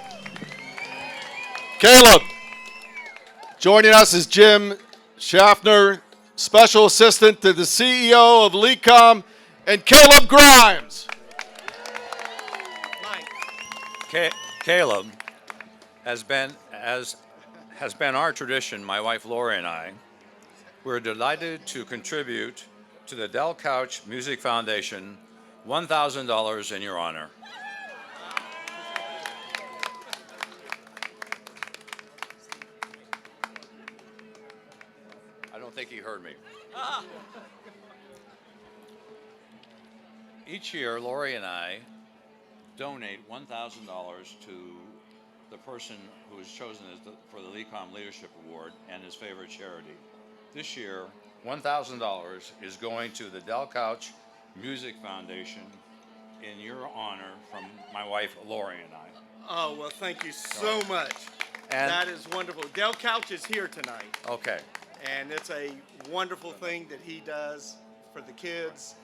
Speaker 12: Caleb. Joining us is Jim Schaffner, Special Assistant to the CEO of LECOM, and Caleb Grimes.
Speaker 16: Caleb has been our tradition, my wife Lori and I. We're delighted to contribute to the Del Couch Music Foundation $1,000 in your honor. I don't think he heard me. Each year, Lori and I donate $1,000 to the person who is chosen for the LECOM Leadership Award and his favorite charity. This year, $1,000 is going to the Del Couch Music Foundation in your honor from my wife Lori and I.
Speaker 17: Oh, well, thank you so much.
Speaker 16: And
Speaker 17: that is wonderful. Del Couch is here tonight.
Speaker 16: Okay.
Speaker 17: And it's a wonderful thing that he does for the kids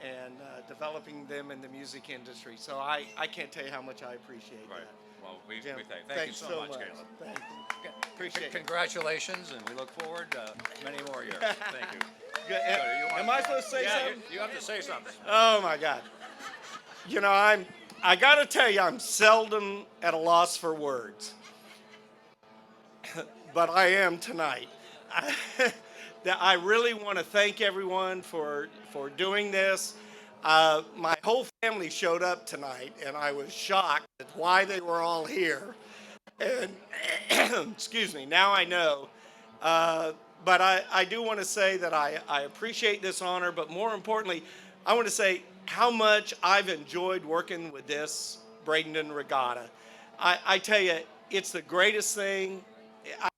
Speaker 17: and developing them in the music industry. So I can't tell you how much I appreciate that.
Speaker 16: Well, we
Speaker 17: Jim,
Speaker 16: thank you so much, Caleb.
Speaker 17: Thank you. Appreciate it.
Speaker 16: Congratulations, and we look forward to many more years. Thank you.
Speaker 17: Good. Am I supposed to say something?
Speaker 16: You have to say something.
Speaker 17: Oh my God. You know, I got to tell you, I'm seldom at a loss for words, but I am tonight. I really want to thank everyone for doing this. My whole family showed up tonight, and I was shocked at why they were all here. And excuse me, now I know. But I do want to say that I appreciate this honor, but more importantly, I want to say how much I've enjoyed working with this Bradenton Regatta. I tell you, it's the greatest thing.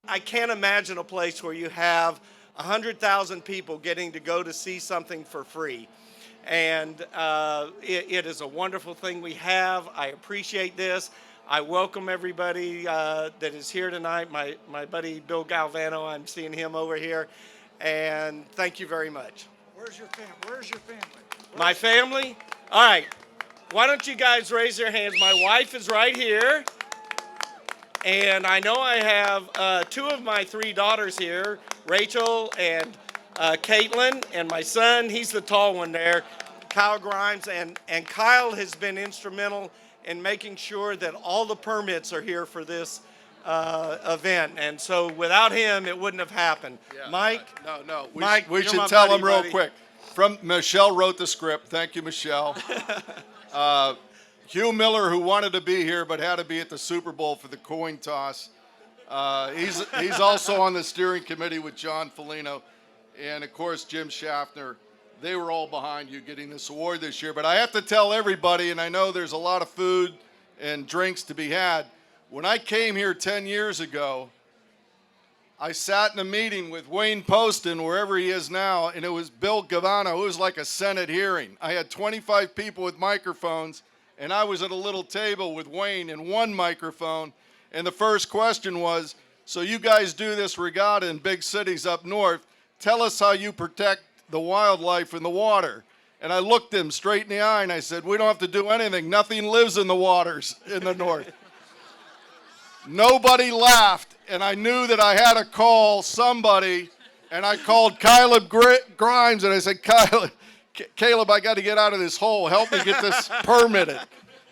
Speaker 17: I can't imagine a place where you have 100,000 people getting to go to see something for free. And it is a wonderful thing we have. I appreciate this. I welcome everybody that is here tonight. My buddy Bill Galvano, I'm seeing him over here. And thank you very much.
Speaker 11: Where's your family? Where's your family?
Speaker 17: My family? All right. Why don't you guys raise your hands? My wife is right here. And I know I have two of my three daughters here, Rachel and Caitlin, and my son, he's the tall one there, Kyle Grimes. And Kyle has been instrumental in making sure that all the permits are here for this event. And so without him, it wouldn't have happened.
Speaker 12: Yeah,
Speaker 17: Mike?
Speaker 12: No.
Speaker 17: Mike,
Speaker 12: we
Speaker 17: you're
Speaker 12: should
Speaker 17: my
Speaker 12: tell
Speaker 17: buddy,
Speaker 12: him real
Speaker 17: buddy.
Speaker 12: quick. Michelle wrote the script. Thank you, Michelle. Hugh Miller, who wanted to be here but had to be at the Super Bowl for the coin toss. He's also on the steering committee with John Foligno. And, of course, Jim Schaffner. They were all behind you getting this award this year. But I have to tell everybody, and I know there's a lot of food and drinks to be had, when I came here 10 years ago, I sat in a meeting with Wayne Poston, wherever he is now, and it was Bill Gavano. It was like a Senate hearing. I had 25 people with microphones, and I was at a little table with Wayne and one microphone, and the first question was, so you guys do this regatta in big cities up north. Tell us how you protect the wildlife in the water. And I looked him straight in the eye, and I said, we don't have to do anything. Nothing lives in the waters in the north. Nobody laughed, and I knew that I had to call somebody, and I called Caleb Grimes, and I said, Caleb, I got to get out of this hole. Help me get this permitted.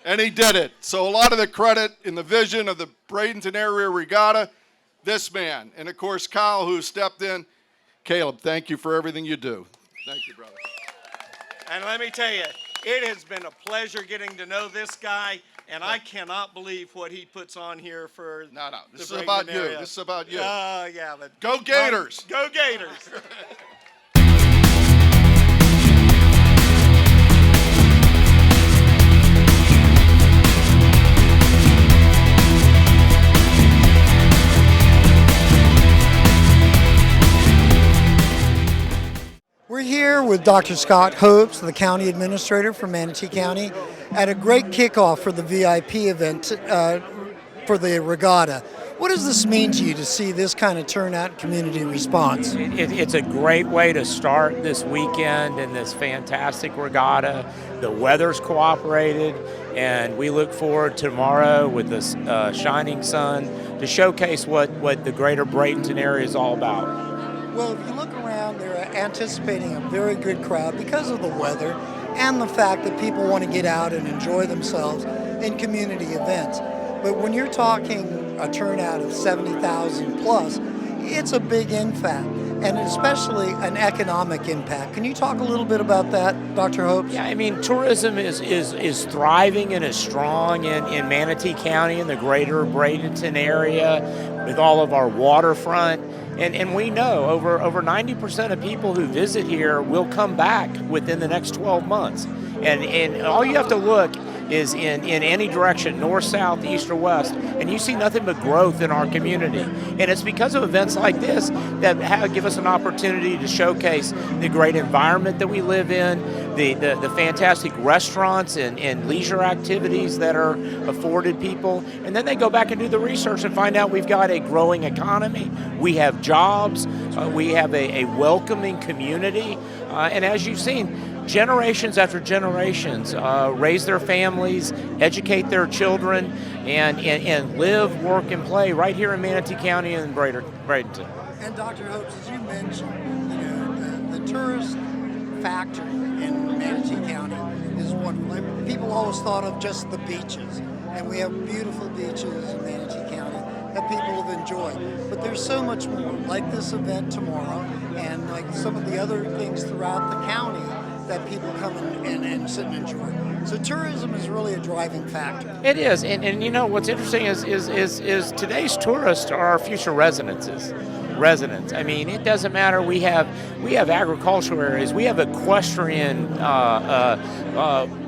Speaker 12: And he did it. So a lot of the credit in the vision of the Bradenton Area Regatta, this man. And, of course, Kyle, who stepped in. Caleb, thank you for everything you do. Thank you, brother.
Speaker 17: And let me tell you, it has been a pleasure getting to know this guy. And I cannot believe what he puts on here for
Speaker 12: This is about you. This is about you.
Speaker 17: Yeah, but
Speaker 12: Go Gators!
Speaker 17: Go Gators!
Speaker 15: We're here with Dr. Scott Hopes, the county administrator for Manatee County, at a great kickoff for the VIP event for the regatta. What does this mean to you to see this kind of turnout and community response?
Speaker 18: It's a great way to start this weekend in this fantastic regatta. The weather's cooperated, and we look forward tomorrow with this shining sun to showcase what the greater Bradenton area is all about.
Speaker 15: Well, if you look around, they're anticipating a very good crowd because of the weather and the fact that people want to get out and enjoy themselves in community events. But when you're talking a turnout of 70,000 plus, it's a big impact, and especially an economic impact. Can you talk a little bit about that, Dr. Hopes?
Speaker 18: Yeah, I mean, tourism is thriving and is strong in Manatee County and the greater Bradenton area with all of our waterfront. And we know over 90% of people who visit here will come back within the next 12 months. And all you have to look is in any direction, north, south, east, or west, and you see nothing but growth in our community. And it's because of events like this that give us an opportunity to showcase the great environment that we live in, the fantastic restaurants and leisure activities that are afforded people. And then they go back and do the research and find out we've got a growing economy, we have jobs, we have a welcoming community, and as you've seen, generations after generations raise their families, educate their children, and live, work, and play right here in Manatee County and Bradenton.
Speaker 15: And Dr. Hopes, as you mentioned, the tourist factor in Manatee County is wonderful. People always thought of just the beaches, and we have beautiful beaches in Manatee County that people have enjoyed. But there's so much more, like this event tomorrow, and like some of the other things throughout the county that people come and sit and enjoy. So tourism is really a driving factor.
Speaker 18: It is, and you know what's interesting is today's tourists are our future residents. I mean, it doesn't matter. We have agricultural areas. We have equestrian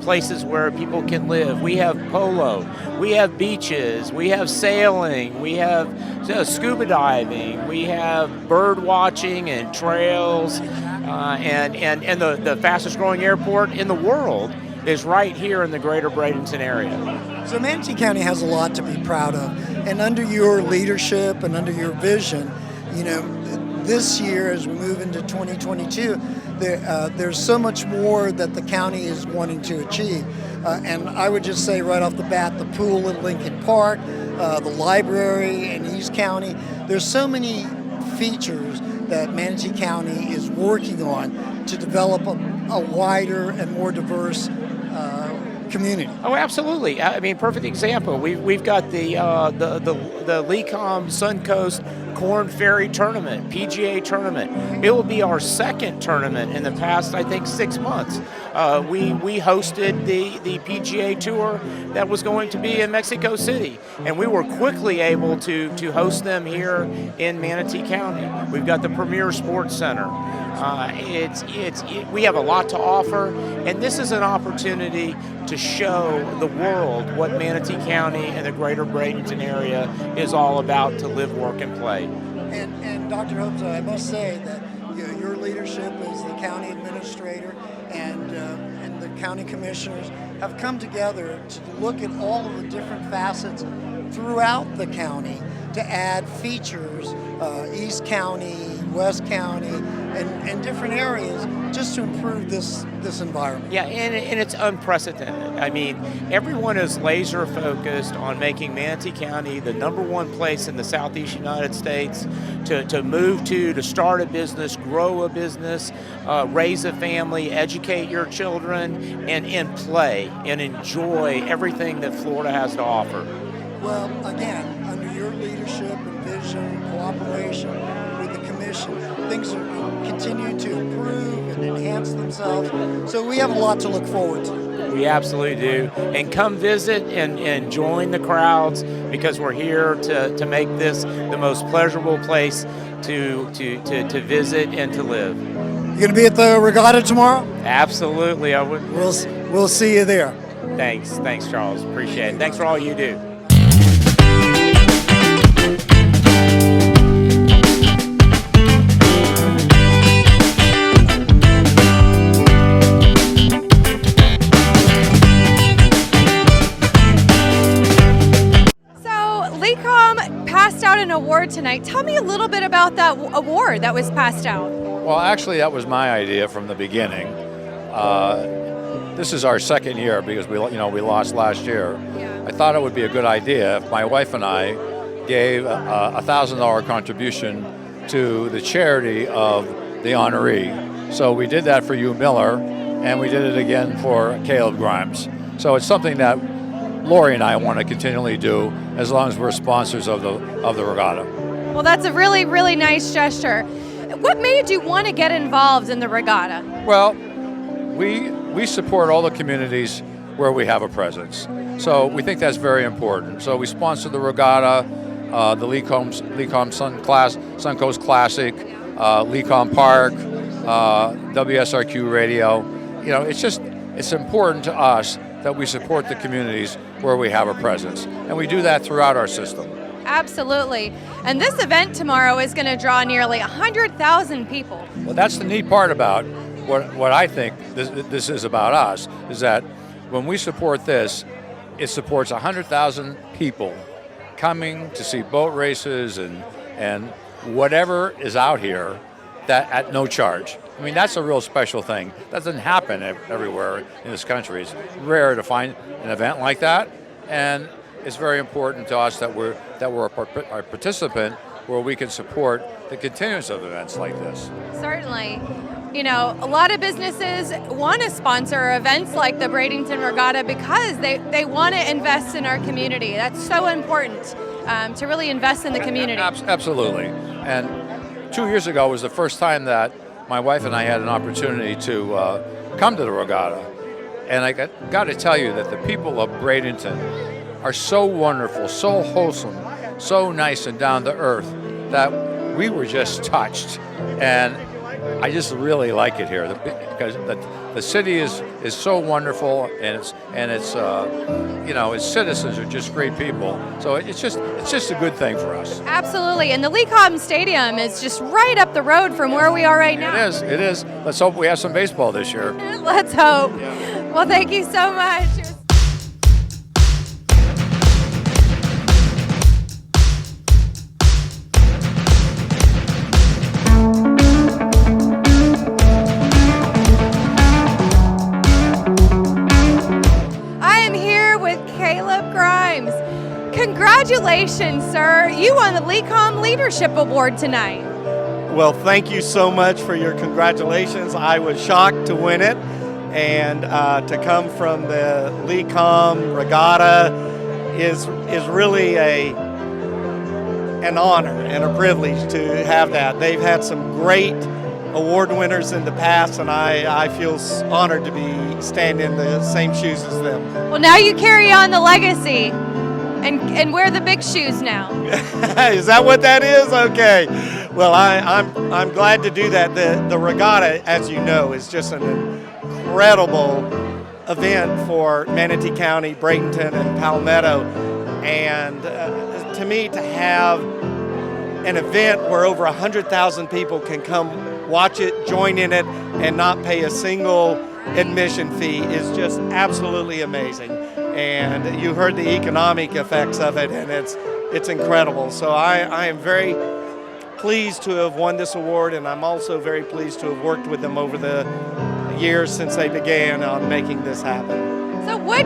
Speaker 18: places where people can live. We have polo. We have beaches. We have sailing. We have scuba diving. We have bird watching and trails. And the fastest growing airport in the world is right here in the greater Bradenton area.
Speaker 15: So Manatee County has a lot to be proud of. And under your leadership and under your vision, you know, this year as we move into 2022, there's so much more that the county is wanting to achieve. And I would just say right off the bat, the pool at Lincoln Park, the library in East County, there's so many features that Manatee County is working on to develop a wider and more diverse community.
Speaker 18: Oh, absolutely. I mean, perfect example. We've got the LECOM Suncoast Corn Ferry Tournament, PGA tournament. It will be our second tournament in the past, I think, 6 months. We hosted the PGA Tour that was going to be in Mexico City, and we were quickly able to host them here in Manatee County. We've got the Premier Sports Center. We have a lot to offer, and this is an opportunity to show the world what Manatee County and the greater Bradenton area is all about to live, work, and play.
Speaker 15: And Dr. Hope's, I must say that your leadership as the county administrator and the county commissioners have come together to look at all of the different facets throughout the county to add features, East County, West County, and different areas just to improve this environment.
Speaker 18: Yeah, and it's unprecedented. I mean, everyone is laser focused on making Manatee County the #1 place in the Southeast United States to move to start a business, grow a business, raise a family, educate your children, and play and enjoy everything that Florida has to offer.
Speaker 15: Well, again, under your leadership and vision, cooperation with the commission, things are continue to improve and enhance themselves. So we have a lot to look forward to.
Speaker 18: We absolutely do. And come visit and join the crowds, because we're here to make this the most pleasurable place to visit and to live.
Speaker 15: You going to be at the Regatta tomorrow?
Speaker 18: Absolutely, I would.
Speaker 15: We'll see you there.
Speaker 18: Thanks, Charles. Appreciate it. Thanks for all you do.
Speaker 1: Passed out an award tonight. Tell me a little bit about that award that was passed out.
Speaker 19: Well, actually, that was my idea from the beginning. This is our second year because we lost last year. Yeah. I thought it would be a good idea if my wife and I gave a $1,000 contribution to the charity of the honoree. So we did that for Hugh Miller, and we did it again for Caleb Grimes. So it's something that Lori and I want to continually do as long as we're sponsors of the regatta.
Speaker 1: Well, that's a really, really nice gesture. What made you want to get involved in the regatta?
Speaker 19: Well, we support all the communities where we have a presence. So we think that's very important. So we sponsor the regatta, the Lecomb Suncoast Classic, Lecomb Park, WSRQ Radio. It's important to us that we support the communities where we have a presence. And we do that throughout our system.
Speaker 1: Absolutely. And this event tomorrow is going to draw nearly 100,000 people.
Speaker 19: Well, that's the neat part about what I think this is about us, is that when we support this, it supports 100,000 people coming to see boat races and whatever is out here that at no charge. I mean, that's a real special thing. That doesn't happen everywhere in this country. It's rare to find an event like that, and it's very important to us that we're a participant where we can support the continuance of events like this.
Speaker 1: Certainly. You know, a lot of businesses want to sponsor events like the Bradenton Regatta because they want to invest in our community. That's so important, to really invest in the community.
Speaker 19: Absolutely. And 2 years ago was the first time that my wife and I had an opportunity to come to the regatta. And I got to tell you that the people of Bradenton are so wonderful, so wholesome, so nice and down to earth that we were just touched. And I just really like it here because the city is so wonderful, and its citizens are just great people. So it's just a good thing for us.
Speaker 1: Absolutely, and the Lecomb Stadium is just right up the road from where we are right now.
Speaker 19: It is. Let's hope we have some baseball this year.
Speaker 1: Let's hope. Yeah. Well, thank you so much. Congratulations, sir. You won the Lecomb Leadership Award tonight.
Speaker 17: Well, thank you so much for your congratulations. I was shocked to win it, and to come from the Lecomb Regatta is really an honor and a privilege to have that. They've had some great award winners in the past, and I feel honored to be standing in the same shoes as them.
Speaker 1: Well, now you carry on the legacy and wear the big shoes now.
Speaker 17: Is that what that is? Okay. Well, I'm glad to do that. The regatta, as you know, is just an incredible event for Manatee County, Bradenton, and Palmetto. And to me, to have an event where over 100,000 people can come watch it, join in it, and not pay a single admission fee is just absolutely amazing. And you heard the economic effects of it, and it's incredible. So I am very pleased to have won this award, and I'm also very pleased to have worked with them over the years since they began on making this happen.
Speaker 1: So what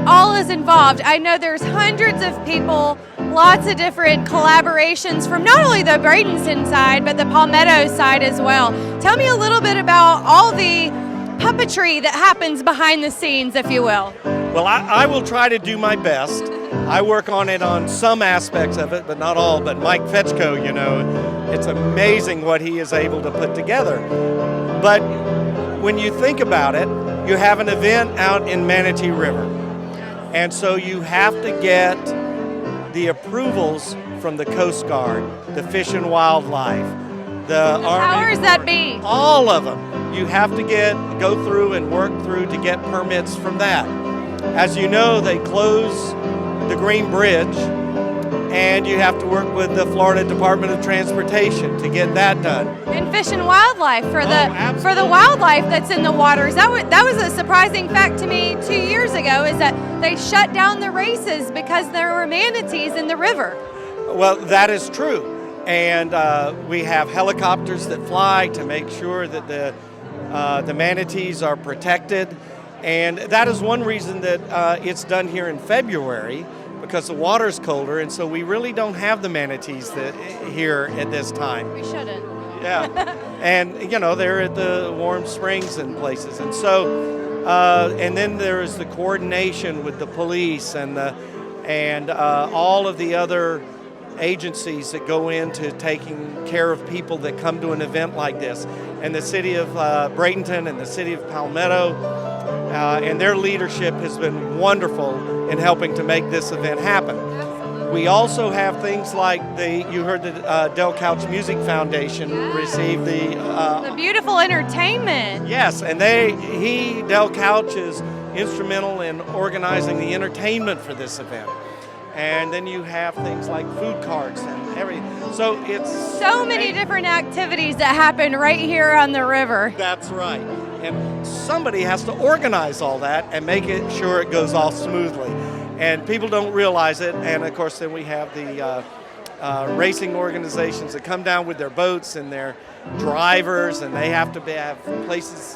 Speaker 1: all is involved? I know there's hundreds of people, lots of different collaborations from not only the Bradenton side, but the Palmetto side as well. Tell me a little bit about all the puppetry that happens behind the scenes, if you will.
Speaker 17: Well, I will try to do my best. I work on it on some aspects of it, but not all. But Mike Fetchko, you know, it's amazing what he is able to put together. But when you think about it, you have an event out in Manatee River. And so you have to get the approvals from the Coast Guard, the Fish and Wildlife, the Army.
Speaker 1: Powers that be.
Speaker 17: All of them. You have to go through and work through to get permits from that. As you know, they close the Green Bridge, and you have to work with the Florida Department of Transportation to get that done.
Speaker 1: And Fish and Wildlife for the wildlife that's in the waters. That was a surprising fact to me 2 years ago, is that they shut down the races because there were manatees in the river.
Speaker 17: Well, that is true. And we have helicopters that fly to make sure that the manatees are protected. And that is one reason that it's done here in February, because the water's colder, and so we really don't have the manatees here at this time.
Speaker 1: We shouldn't.
Speaker 17: Yeah. And, you know, they're at the warm springs and places. And so, and then there is the coordination with the police and all of the other agencies that go into taking care of people that come to an event like this. And the city of Bradenton and the city of Palmetto, and their leadership has been wonderful in helping to make this event happen. We also have things like you heard the Del Couch Music Foundation receive the
Speaker 1: beautiful entertainment.
Speaker 17: Yes, and Del Couch is instrumental in organizing the entertainment for this event. And then you have things like food carts and everything. So it's
Speaker 1: so many different activities that happen right here on the river.
Speaker 17: That's right. And somebody has to organize all that and make sure it goes off smoothly. And people don't realize it. And of course, then we have the racing organizations that come down with their boats and their drivers, and they have to have places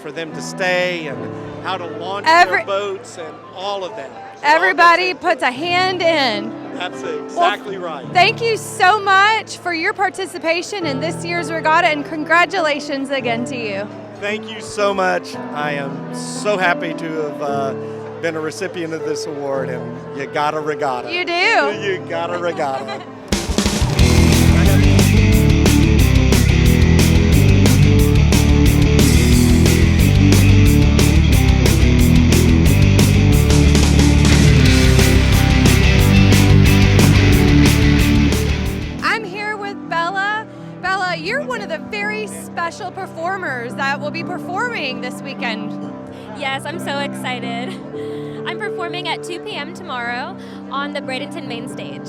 Speaker 17: for them to stay and how to launch their boats and all of that. So
Speaker 1: everybody puts a hand in.
Speaker 17: That's exactly right.
Speaker 1: Thank you so much for your participation in this year's regatta, and congratulations again to you.
Speaker 17: Thank you so much. I am so happy to have been a recipient of this award, and you got a regatta.
Speaker 1: You do.
Speaker 17: You got a regatta.
Speaker 1: You're one of the very special performers that will be performing this weekend.
Speaker 20: Yes, I'm so excited. I'm performing at 2 p.m. tomorrow on the Bradenton main stage.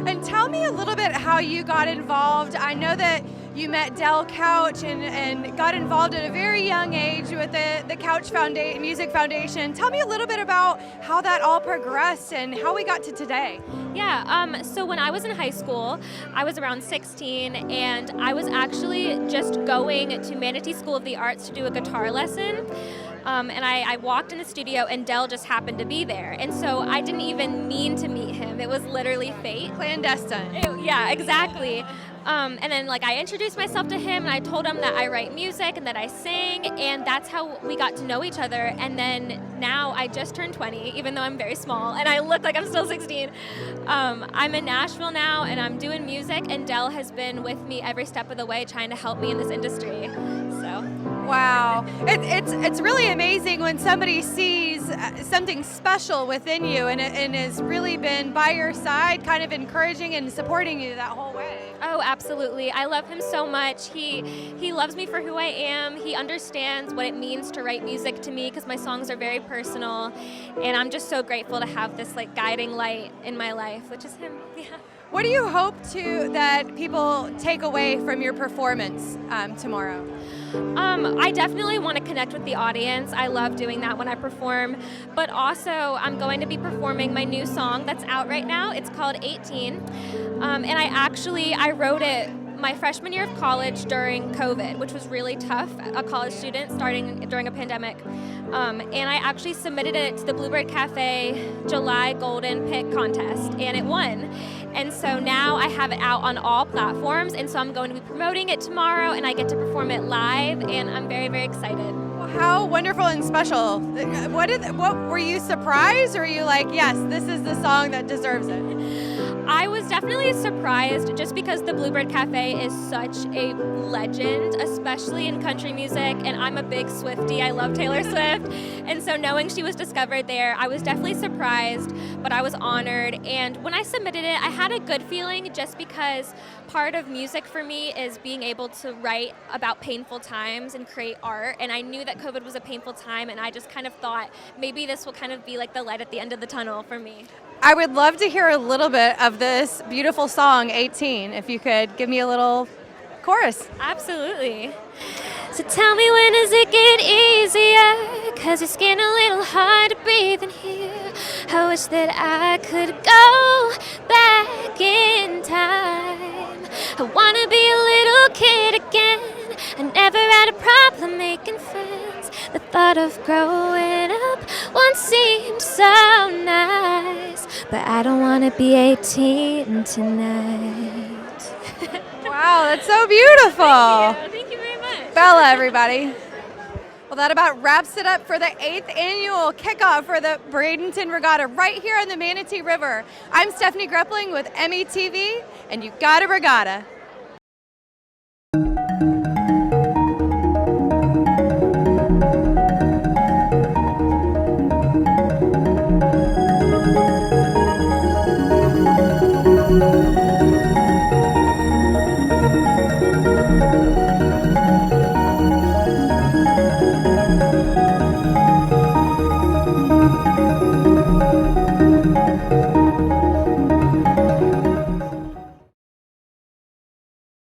Speaker 1: And tell me a little bit how you got involved. I know that you met Del Couch and got involved at a very young age with the Couch Music Foundation. Tell me a little bit about how that all progressed and how we got to today.
Speaker 20: Yeah, so when I was in high school, I was around 16, and I was actually just going to Manatee School of the Arts to do a guitar lesson. And I walked in the studio, and Dell just happened to be there. And so I didn't even mean to meet him. It was literally fate.
Speaker 1: Clandestine.
Speaker 20: Yeah, exactly. And then I introduced myself to him, and I told him that I write music and that I sing, and that's how we got to know each other. And then now I just turned 20, even though I'm very small, and I look like I'm still 16. I'm in Nashville now, and I'm doing music, and Dell has been with me every step of the way trying to help me in this industry. So.
Speaker 1: Wow. It's really amazing when somebody sees something special within you and has really been by your side, kind of encouraging and supporting you that whole way.
Speaker 20: Oh, absolutely. I love him so much. He loves me for who I am. He understands what it means to write music to me because my songs are very personal. And I'm just so grateful to have this guiding light in my life, which is him. Yeah.
Speaker 1: What do you hope that people take away from your performance tomorrow?
Speaker 20: I definitely want to connect with the audience. I love doing that when I perform. But also, I'm going to be performing my new song that's out right now. It's called 18. And I wrote it my freshman year of college during COVID, which was really tough, a college student starting during a pandemic. And I actually submitted it to the Bluebird Cafe July Golden Pick Contest, and it won. And so now I have it out on all platforms, and so I'm going to be promoting it tomorrow, and I get to perform it live, and I'm very, very excited.
Speaker 1: Well, how wonderful and special. What were you surprised, or were you like, yes, this is the song that deserves it?
Speaker 20: I was definitely surprised just because the Bluebird Cafe is such a legend, especially in country music, and I'm a big Swiftie. I love Taylor Swift, and so knowing she was discovered there, I was definitely surprised, but I was honored. And when I submitted it, I had a good feeling just because part of music for me is being able to write about painful times and create art, and I knew that COVID was a painful time, and I just kind of thought maybe this will kind of be like the light at the end of the tunnel for me.
Speaker 1: I would love to hear a little bit of this beautiful song, 18, if you could give me a little chorus.
Speaker 20: Absolutely. So tell me, when does it get easier? 'Cause it's getting a little hard to breathe in here. I wish that I could go back in time. I wanna be a little kid again. I never had a problem making friends. The thought of growing up once seemed so nice, but I don't wanna be 18 tonight.
Speaker 1: Wow, that's so beautiful.
Speaker 20: Thank you very much.
Speaker 1: Bella, everybody. Well, that about wraps it up for the 8th annual kickoff for the Bradenton Regatta right here on the Manatee River. I'm Stephanie Greppling with METV, and you got a regatta.